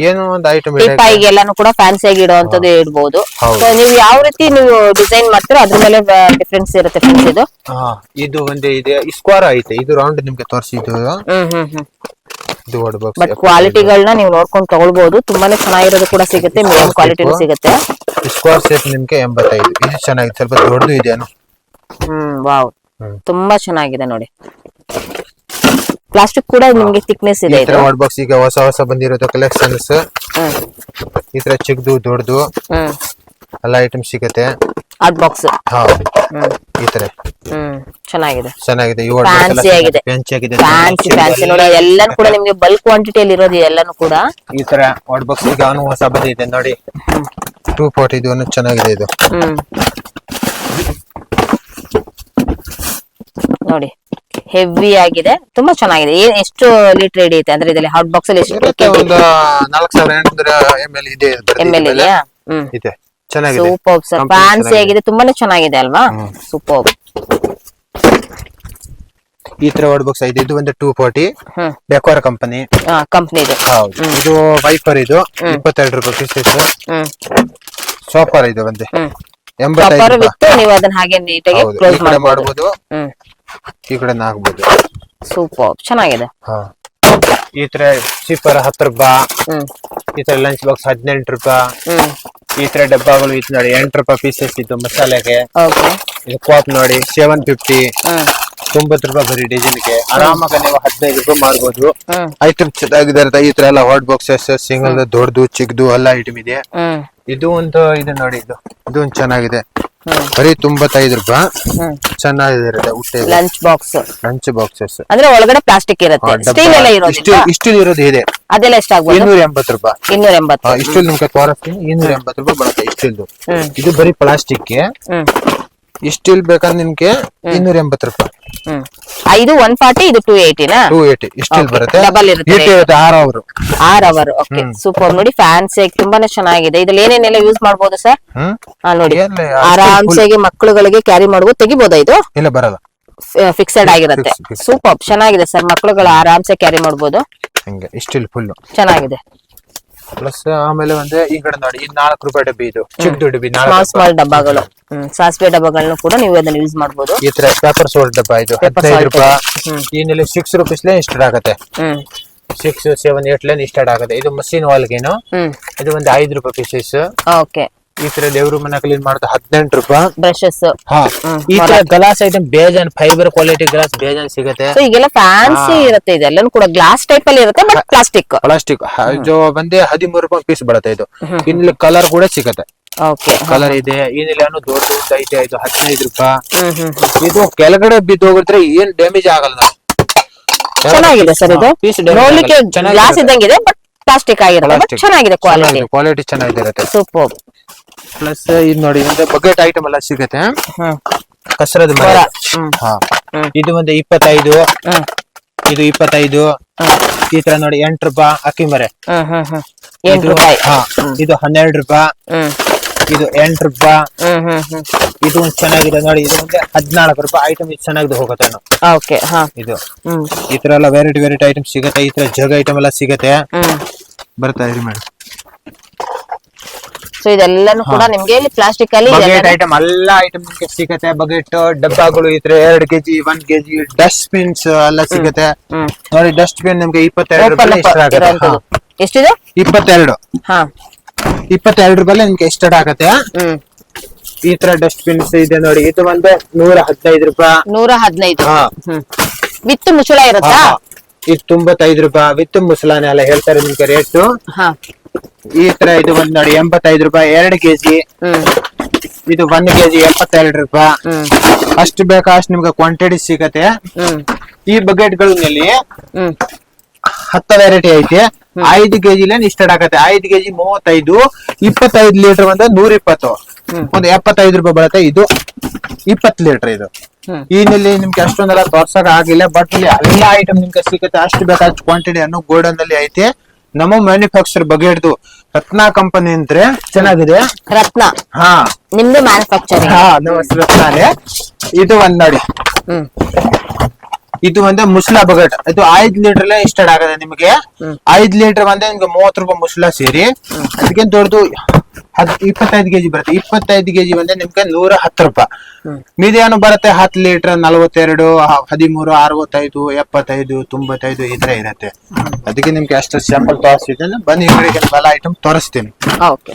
ಏನೋ ಒಂದು ಐಟಮ್ ಎಲ್ಲಾನು ಕೂಡ ಫ್ಯಾನ್ಸಿ ಆಗಿ ಇಡುವಂತದ್ದು ಇಡಬಹುದು. ನೀವು ಯಾವ ರೀತಿ ನೀವು ಡಿಸೈನ್ ಮಾಡ್ತೀರೋ ಅದ್ರ ಮೇಲೆ ಡಿಫ್ರೆನ್ಸ್ ಇರುತ್ತೆ ಫ್ರೆಂಡ್ಸ್. ಇದು ಇದು ಒಂದೇ ಇದೆ. ಸ್ಕ್ವೇರ್ ಐತೆ. ಇದು ರೌಂಡ್ ನಿಮ್ಗೆ ತೋರಿಸಿದ್ದು. ಇದು ವರ್ಡ್ ಬಾಕ್ಸ್. ಬಟ್ ಕ್ವಾಲಿಟಿಗಳನ್ನ ನೀವು ನೋಡ್ಕೊಂಡು ತಗೊಳ್ಬಹುದು. ತುಂಬಾನೇ ಚೆನ್ನಾಗಿರೋದು ಕೂಡ ಸಿಗುತ್ತೆ. ಮೀಡಿಯಂ ಕ್ವಾಲಿಟಿನೂ ಸಿಗುತ್ತೆ. ಸ್ಕ್ವೇರ್ ಶೇಪ್ ನಿಮ್ಗೆ 85. ಇದು ಚೆನ್ನಾಗಿದೆ. ಸ್ವಲ್ಪ ದೊಡ್ಡದು ಇದೆಯಾ? ವಾವ್, ತುಂಬಾ ಚೆನ್ನಾಗಿದೆ ನೋಡಿ. ಪ್ಲಾಸ್ಟಿಕ್ ಕೂಡ ನಿಮ್ಗೆ ಥಿಕ್ನೆಸ್ ಇದೆ. ಇದು ವರ್ಡ್ ಬಾಕ್ಸ್ ಈಗ ಹೊಸ ಬಂದಿರೋದು ಕಲೆಕ್ಷನ್ಸ್. ಈ ತರ ಚಿಕ್ಕದು ದೊಡ್ಡದು ಎಲ್ಲ ಐಟಮ್ ಸಿಗುತ್ತೆ. Art box. ಈ ತರ ಚೆನ್ನಾಗಿದೆ. ಫ್ಯಾನ್ಸಿ ಆಗಿದೆ. ಫ್ಯಾನ್ಸಿ ನೋಡಿ. ಎಲ್ಲಾನು ಕೂಡ ನಿಮ್ಗೆ ಬಲ್ಕ್ ಕ್ವಾಂಟಿಟಿಯಲ್ಲಿ ಇರೋದು ಎಲ್ಲಾನು ಕೂಡ. ಈ ತರ ವರ್ಡ್ ಬಾಕ್ಸ್ ಈಗ ಹೊಸ ಬಂದಿದೆ ನೋಡಿ. 240. ಇದು ಚೆನ್ನಾಗಿದೆ. ಇದು ನೋಡಿ ಹೆವಿ ಆಗಿದೆ. ತುಂಬಾ ಚೆನ್ನಾಗಿದೆ. ಎಷ್ಟು ಲೀಟರ್ ಹಿಡಿಯುತ್ತೆ ಅಂದ್ರೆ ಇದರಲ್ಲಿ ಹಾಟ್ ಬಾಕ್ಸ್ ಅಲ್ಲಿ? ಎಷ್ಟು? ಒಂದು 4800 ml ಇದೆ. ml ಇದೆಯಾ? ಇದೆ. ಚೆನ್ನಾಗಿದೆ. Super sir. ಫ್ಯಾನ್ಸಿ ಆಗಿದೆ. ತುಂಬಾನೇ ಚೆನ್ನಾಗಿದೆ ಅಲ್ವಾ? ಸೂಪರ್. ಈ ತರ ವರ್ಡ್ ಬಾಕ್ಸ್ ಇದೆ. ಇದು ಒಂದು 240. ಡೆಕೋರ್ ಕಂಪನಿ ಇದು. ಹೌದು. ಇದು ವೈಪರ್. ಇದು 22 ರೂಪಾಯಿ ಪೀಸಸ್. ಸೋಫರ್ ಇದು ಒಂದೇ 85 ರೂಪಾಯಿ. ನೀವು ಅದನ್ನ ಹಾಗೆ ನೀಟಾಗಿ ಕ್ಲೋಸ್ ಮಾಡಬಹುದು. ಈ ಕಡೆ ಹಾಕ್ಬಹುದು. ಸೂಪರ್ ಚೆನ್ನಾಗಿದೆ. ಈ ತರ ಸಿಪ್ಪರ್ 10 ರೂಪಾಯಿ. ಈ ತರ ಲಂಚ್ ಬಾಕ್ಸ್ 18 ರೂಪಾಯಿ. ಈ ತರ ಡಬ್ಬಗಳು ಇದು ನೋಡಿ 8 ರೂಪಾಯಿ ಪೀಸಸ್. ಇದು ಮಸಾಲೆಗೆ. ಇದು ಕಾಪ್ ನೋಡಿ 750. 90 ರೂಪಾಯಿ ಬರೀ ಡಿಸೈನ್ಗೆ. ಆರಾಮಾಗ ನೀವು 15 ರೂಪಾಯಿ ಮಾರ್ಬೋದು. ಐಟಮ್ ಚೆನ್ನಾಗಿದೆ. ಈ ತರ ಎಲ್ಲ ಹಾಟ್ ಬಾಕ್ಸಸ್ ಸಿಂಗಲ್ ದೊಡ್ಡದು ಚಿಕ್ಕದು ಎಲ್ಲ ಐಟಮ್ ಇದೆ. ಇದು ಒಂದು ಇದು ನೋಡಿ. ಇದು ಒಂದು ಚೆನ್ನಾಗಿದೆ. ಬರೀ 95 ರೂಪಾಯಿ. ಚೆನ್ನಾಗಿದೆ. ಲಂಚ್ ಬಾಕ್ಸಸ್ ಅಂದ್ರೆ ಒಳಗಡೆ ಪ್ಲಾಸ್ಟಿಕ್ ಇರುತ್ತೆ. ಸ್ಟೀಲ್ ಎಲ್ಲ ಇರೋದು. ಸ್ಟೀಲ್ ಇರೋದು ಇದೆ. ಅದೆಲ್ಲ ಎಷ್ಟಾಗ್ಬೋದು? 280 ರೂಪಾಯಿ. 280. ಸ್ಟೀಲ್ ನಿಮ್ಗೆ ತೋರಿಸ್ತೀನಿ. 280 ರೂಪಾಯಿ ಬರುತ್ತೆ ಸ್ಟೀಲ್ದು. ಇದು ಬರೀ ಪ್ಲಾಸ್ಟಿಕ್. ಸ್ಟೀಲ್ ಬೇಕಾದ್ರೆ ನಿಮ್ಗೆ 280 ರೂಪಾಯಿ. ಇದು 140. ಇದು 280 ನಾ? 280 ಸ್ಟೀಲ್ ಬರುತ್ತೆ. ಡಬಲ್ ಇರುತ್ತೆ. 6 ಅವರ್. Okay super. ನೋಡಿ ಫ್ಯಾನ್ಸಿ ತುಂಬಾನೇ ಚೆನ್ನಾಗಿದೆ. ಇದ್ರಲ್ಲಿ ಏನೇನೆಲ್ಲ ಯೂಸ್ ಮಾಡಬಹುದು ಸರ್? ನೋಡಿ ಆರಾಮ್ಸೆ ಮಕ್ಕಳುಗಳಿಗೆ ಕ್ಯಾರಿ ಮಾಡಬಹುದು. ತೆಗಿಬಹುದಾ ಇದು? ಇಲ್ಲ ಬರಲ್ಲ. ಫಿಕ್ಸೆಡ್ ಆಗಿರುತ್ತೆ. ಸೂಪರ್ ಚೆನ್ನಾಗಿದೆ ಸರ್. ಮಕ್ಕಳುಗಳು ಆರಾಮ್ಸೆ ಕ್ಯಾರಿ ಮಾಡಬಹುದು. ಹಂಗೆ ಸ್ಟೀಲ್ ಫುಲ್ ಚೆನ್ನಾಗಿದೆ. ಪ್ಲಸ್ ಆಮೇಲೆ ಈ ಕಡೆ ನೋಡಿ 4 ರೂಪಾಯಿ ಡಬ್ಬಿ. ಇದು ಚಿಕ್ಕ ಡಬ್ಬಿ. ಸ್ಮಾಲ್ ಡಬ್ಬಗಳು. ಸಾಸಿವೆ ಡಬ್ಬಗಳನ್ನು ಕೂಡ ನೀವು ಅದನ್ನ ಯೂಸ್ ಮಾಡಬಹುದು. ಈ ತರ ಪೇಪರ್ ಸೋಲ್ಟ್ ಡಬ್ಬ. ಇದು 15 ರೂಪಾಯಿ. ಇನ್ನಲ್ಲಿ 6 ರೂಪೀಸ್ ಸ್ಟಾರ್ಟ್ ಆಗುತ್ತೆ. 6, 7, 8 ಲೈನ್ ಸ್ಟಾರ್ಟ್ ಆಗುತ್ತೆ. ಇದು ಮಷೀನ್ ವಾಲ್ಗೇನು. ಇದು ಒಂದು 5 ರೂಪಾಯಿ ಪೀಸಸ್. ಓಕೆ. ಈ ತರ ದೇವ್ರ ಮನೆ ಕ್ಲೀನ್ ಮಾಡುತ್ತೆ 18 ರೂಪಾಯಿ. ಬ್ರಷಸ್. ಈ ತರ ಗ್ಲಾಸ್ ಐಟಮ್ ಬೇಜಾನ್ ಫೈಬರ್ ಕ್ವಾಲಿಟಿ ಗ್ಲಾಸ್ ಬೇಜಾನ್ ಸಿಗುತ್ತೆ. ಈಗೆಲ್ಲ ಫ್ಯಾನ್ಸಿ ಇರುತ್ತೆ. ಇದೆಲ್ಲನೂ ಕೂಡ ಗ್ಲಾಸ್ ಟೈಪ್ ಅಲ್ಲಿ ಇರುತ್ತೆ. ಬಟ್ ಪ್ಲಾಸ್ಟಿಕ್ ಇದು ಬಂದೆ 13 ರೂಪಾಯಿ ಪೀಸ್ ಬರುತ್ತೆ. ಇದು ಇಲ್ಲಿ ಕಲರ್ ಕೂಡ ಸಿಗುತ್ತೆ. ಕಲರ್ ಇದೆ. ಏನಿಲ್ಲ ದೊಡ್ಡ ಐತೆ. ಇದು 15 ರೂಪಾಯಿ. ಇದು ಕೆಳಗಡೆ ಬಿದ್ದೋಗಿದ್ರೆ ಏನ್ ಡ್ಯಾಮೇಜ್ ಆಗಲ್ಲ. ಚೆನ್ನಾಗಿದೆ ಸರ್. ಇದು ನೋಡ್ಲಿಕ್ಕೆ ಗ್ಲಾಸ್ ಇದ್ದಂಗಿದೆ ಬಟ್ ಪ್ಲಾಸ್ಟಿಕ್ ಆಗಿರುತ್ತೆ. ಚೆನ್ನಾಗಿದೆ. ಕ್ವಾಲಿಟಿ ಚೆನ್ನಾಗಿರುತ್ತೆ. ಸೂಪರ್. ಪ್ಲಸ್ ಇದು ನೋಡಿ ಬಕೆಟ್ ಐಟಮ್ ಎಲ್ಲ ಸಿಗುತ್ತೆ. ಕಸರದ ಮರ. ಇದು ಒಂದು 25. ಇದು 25. ಈ ತರ ನೋಡಿ 8 ರೂಪಾಯಿ ಅಕ್ಕಿ ಮರೆ. 8 ರೂಪಾಯಿ. ಇದು 12 ರೂಪಾಯಿ. ಇದು 8 ರೂಪಾಯಿ. ಇದು ಒಂದು ಚೆನ್ನಾಗಿದೆ ನೋಡಿ. ಇದು 14 ರೂಪಾಯಿ ಐಟಮ್. ಇದು ಚೆನ್ನಾಗಿದೆ ಹೋಗುತ್ತೆ. ಇದು ಈ ತರ ಎಲ್ಲ ವೆರೈಟಿ ಐಟಮ್ ಸಿಗುತ್ತೆ. ಈ ತರ ಜಗ್ ಐಟಮ್ ಎಲ್ಲ ಸಿಗುತ್ತೆ. ಬರ್ತಾ ಇರಿ ಮೇಡಮ್. ಸೊ ಇದೆಲ್ಲಾನು ಕೂಡ ನಿಮ್ಗೆ ಪ್ಲಾಸ್ಟಿಕ್ ಅಲ್ಲಿ ಐಟಮ್ ಎಲ್ಲ ಐಟಮ್ ನಿಮ್ಗೆ ಸಿಗುತ್ತೆ. ಬಕೆಟ್ ಡಬ್ಬಗಳು ಈ ತರ 2 kg 1 kg ಡಸ್ಟ್ ಬಿನ್ಸ್ ಎಲ್ಲ ಸಿಗುತ್ತೆ ನೋಡಿ. ಡಸ್ಟ್ ಬಿನ್ ನಿಮ್ಗೆ 22 ರೂಪಾಯಿ ಎಷ್ಟಿದೆ? 22. 22 ರೂಪಾಯಿ ನಿಮ್ಗೆ ಸ್ಟಾರ್ಟ್ ಆಗುತ್ತೆ. ಈ ತರ ಡಸ್ಟ್ ಬಿನ್ಸ್ ಇದೆ ನೋಡಿ, ಇದು ಒಂದು 115 ರೂಪಾಯಿ. 115. ಹಾ ವಿತ್ ಮುಚ್ಚಳ ಇರುತ್ತಾ? ಇದು 95 ರೂಪಾಯಿ ವಿತ್ ಮುಸಲಾನೆ ಎಲ್ಲ ಹೇಳ್ತಾರೆ ನಿಮ್ಗೆ ರೇಟ್. ಹಾ. ಈ ತರ ಇದು ಒಂದ್ ನೋಡಿ 85 ರೂಪಾಯಿ 2 ಕೆಜಿ. ಇದು 1 ಕೆಜಿ 72 ರೂಪಾಯಿ. ಅಷ್ಟು ಬೇಕಾ ಅಷ್ಟು ನಿಮ್ಗೆ ಕ್ವಾಂಟಿಟಿ ಸಿಗತ್ತೆ. ಈ ಬಕೆಟ್ ಗಳಲ್ಲಿ 10 ವೆರೈಟಿ ಐತಿ. 5 ಕೆಜಿ ಸ್ಟಾರ್ಟ್ ಆಗತ್ತೆ. 5 ಕೆಜಿ 35, 25 ಲೀಟರ್ ಒಂದು 120, ಒಂದು 75 ರೂಪಾಯಿ ಬರುತ್ತೆ. ಇದು 20 ಲೀಟರ್. ಇದು ಈನಲ್ಲಿ ನಿಮ್ಗೆ ಅಷ್ಟೊಂದೆಲ್ಲ ತೋರ್ಸಕ್ ಆಗಿಲ್ಲ, ಬಟ್ ಇಲ್ಲಿ ಎಲ್ಲ ಐಟಮ್ ನಿಮ್ಗೆ ಸಿಗುತ್ತೆ. ಅಷ್ಟು ಬೇಕಾದ ಕ್ವಾಂಟಿಟಿ ಅನ್ನು ಗೋಡನ್ ಅಲ್ಲಿ ಐತಿ. ನಮ್ಮ ಮ್ಯಾನುಫ್ಯಾಕ್ಚರ್ ಬಗೆಟ್ದು ರತ್ನ ಕಂಪನಿ ಅಂದ್ರೆ ಚೆನ್ನಾಗಿದೆ. ರತ್ನ? ಹಾ, ನಿಮ್ದು ಮ್ಯಾನುಫ್ಯಾಕ್ಚರಿಂಗ್? ಹಾ, ನಮ್ಮ ಹೆಸರು ರತ್ನಾನೇ. ಇದು ಒಂದ್ ನೋಡಿ, ಇದು ಒಂದು ಮುಸ್ಲಾ ಬಕೆಟ್. ಇದು 5 ಲೀಟರ್ ಸ್ಟಾರ್ಟ್ ಆಗದೆ ನಿಮಗೆ. 5 ಲೀಟರ್ ಬಂದ್ರೆ ನಿಮ್ಗೆ 30 ರೂಪಾಯಿ ಮುಸ್ಲಾ ಸೇರಿ. ಅದಕ್ಕೆ ದೊಡ್ಡದು 25 ಕೆಜಿ ಬರುತ್ತೆ. 25 ಕೆಜಿ ಬಂದ್ರೆ ನಿಮ್ಗೆ 110 ರೂಪಾಯಿ. ಮೀಡಿಯಾನು ಬರುತ್ತೆ 10 ಲೀಟರ್ 42, 13, 65, 75, 95 ಈ ತರ ಇರುತ್ತೆ. ಅದಕ್ಕೆ ನಿಮ್ಗೆ ಅಷ್ಟು ಸ್ಯಾಂಪಲ್ ತೋರಿಸ್ತಿದ್ದೇನೆ. ಬನ್ನಿ ಎಲ್ಲ ಐಟಮ್ ತೋರಿಸ್ತೀನಿ. ಓಕೆ.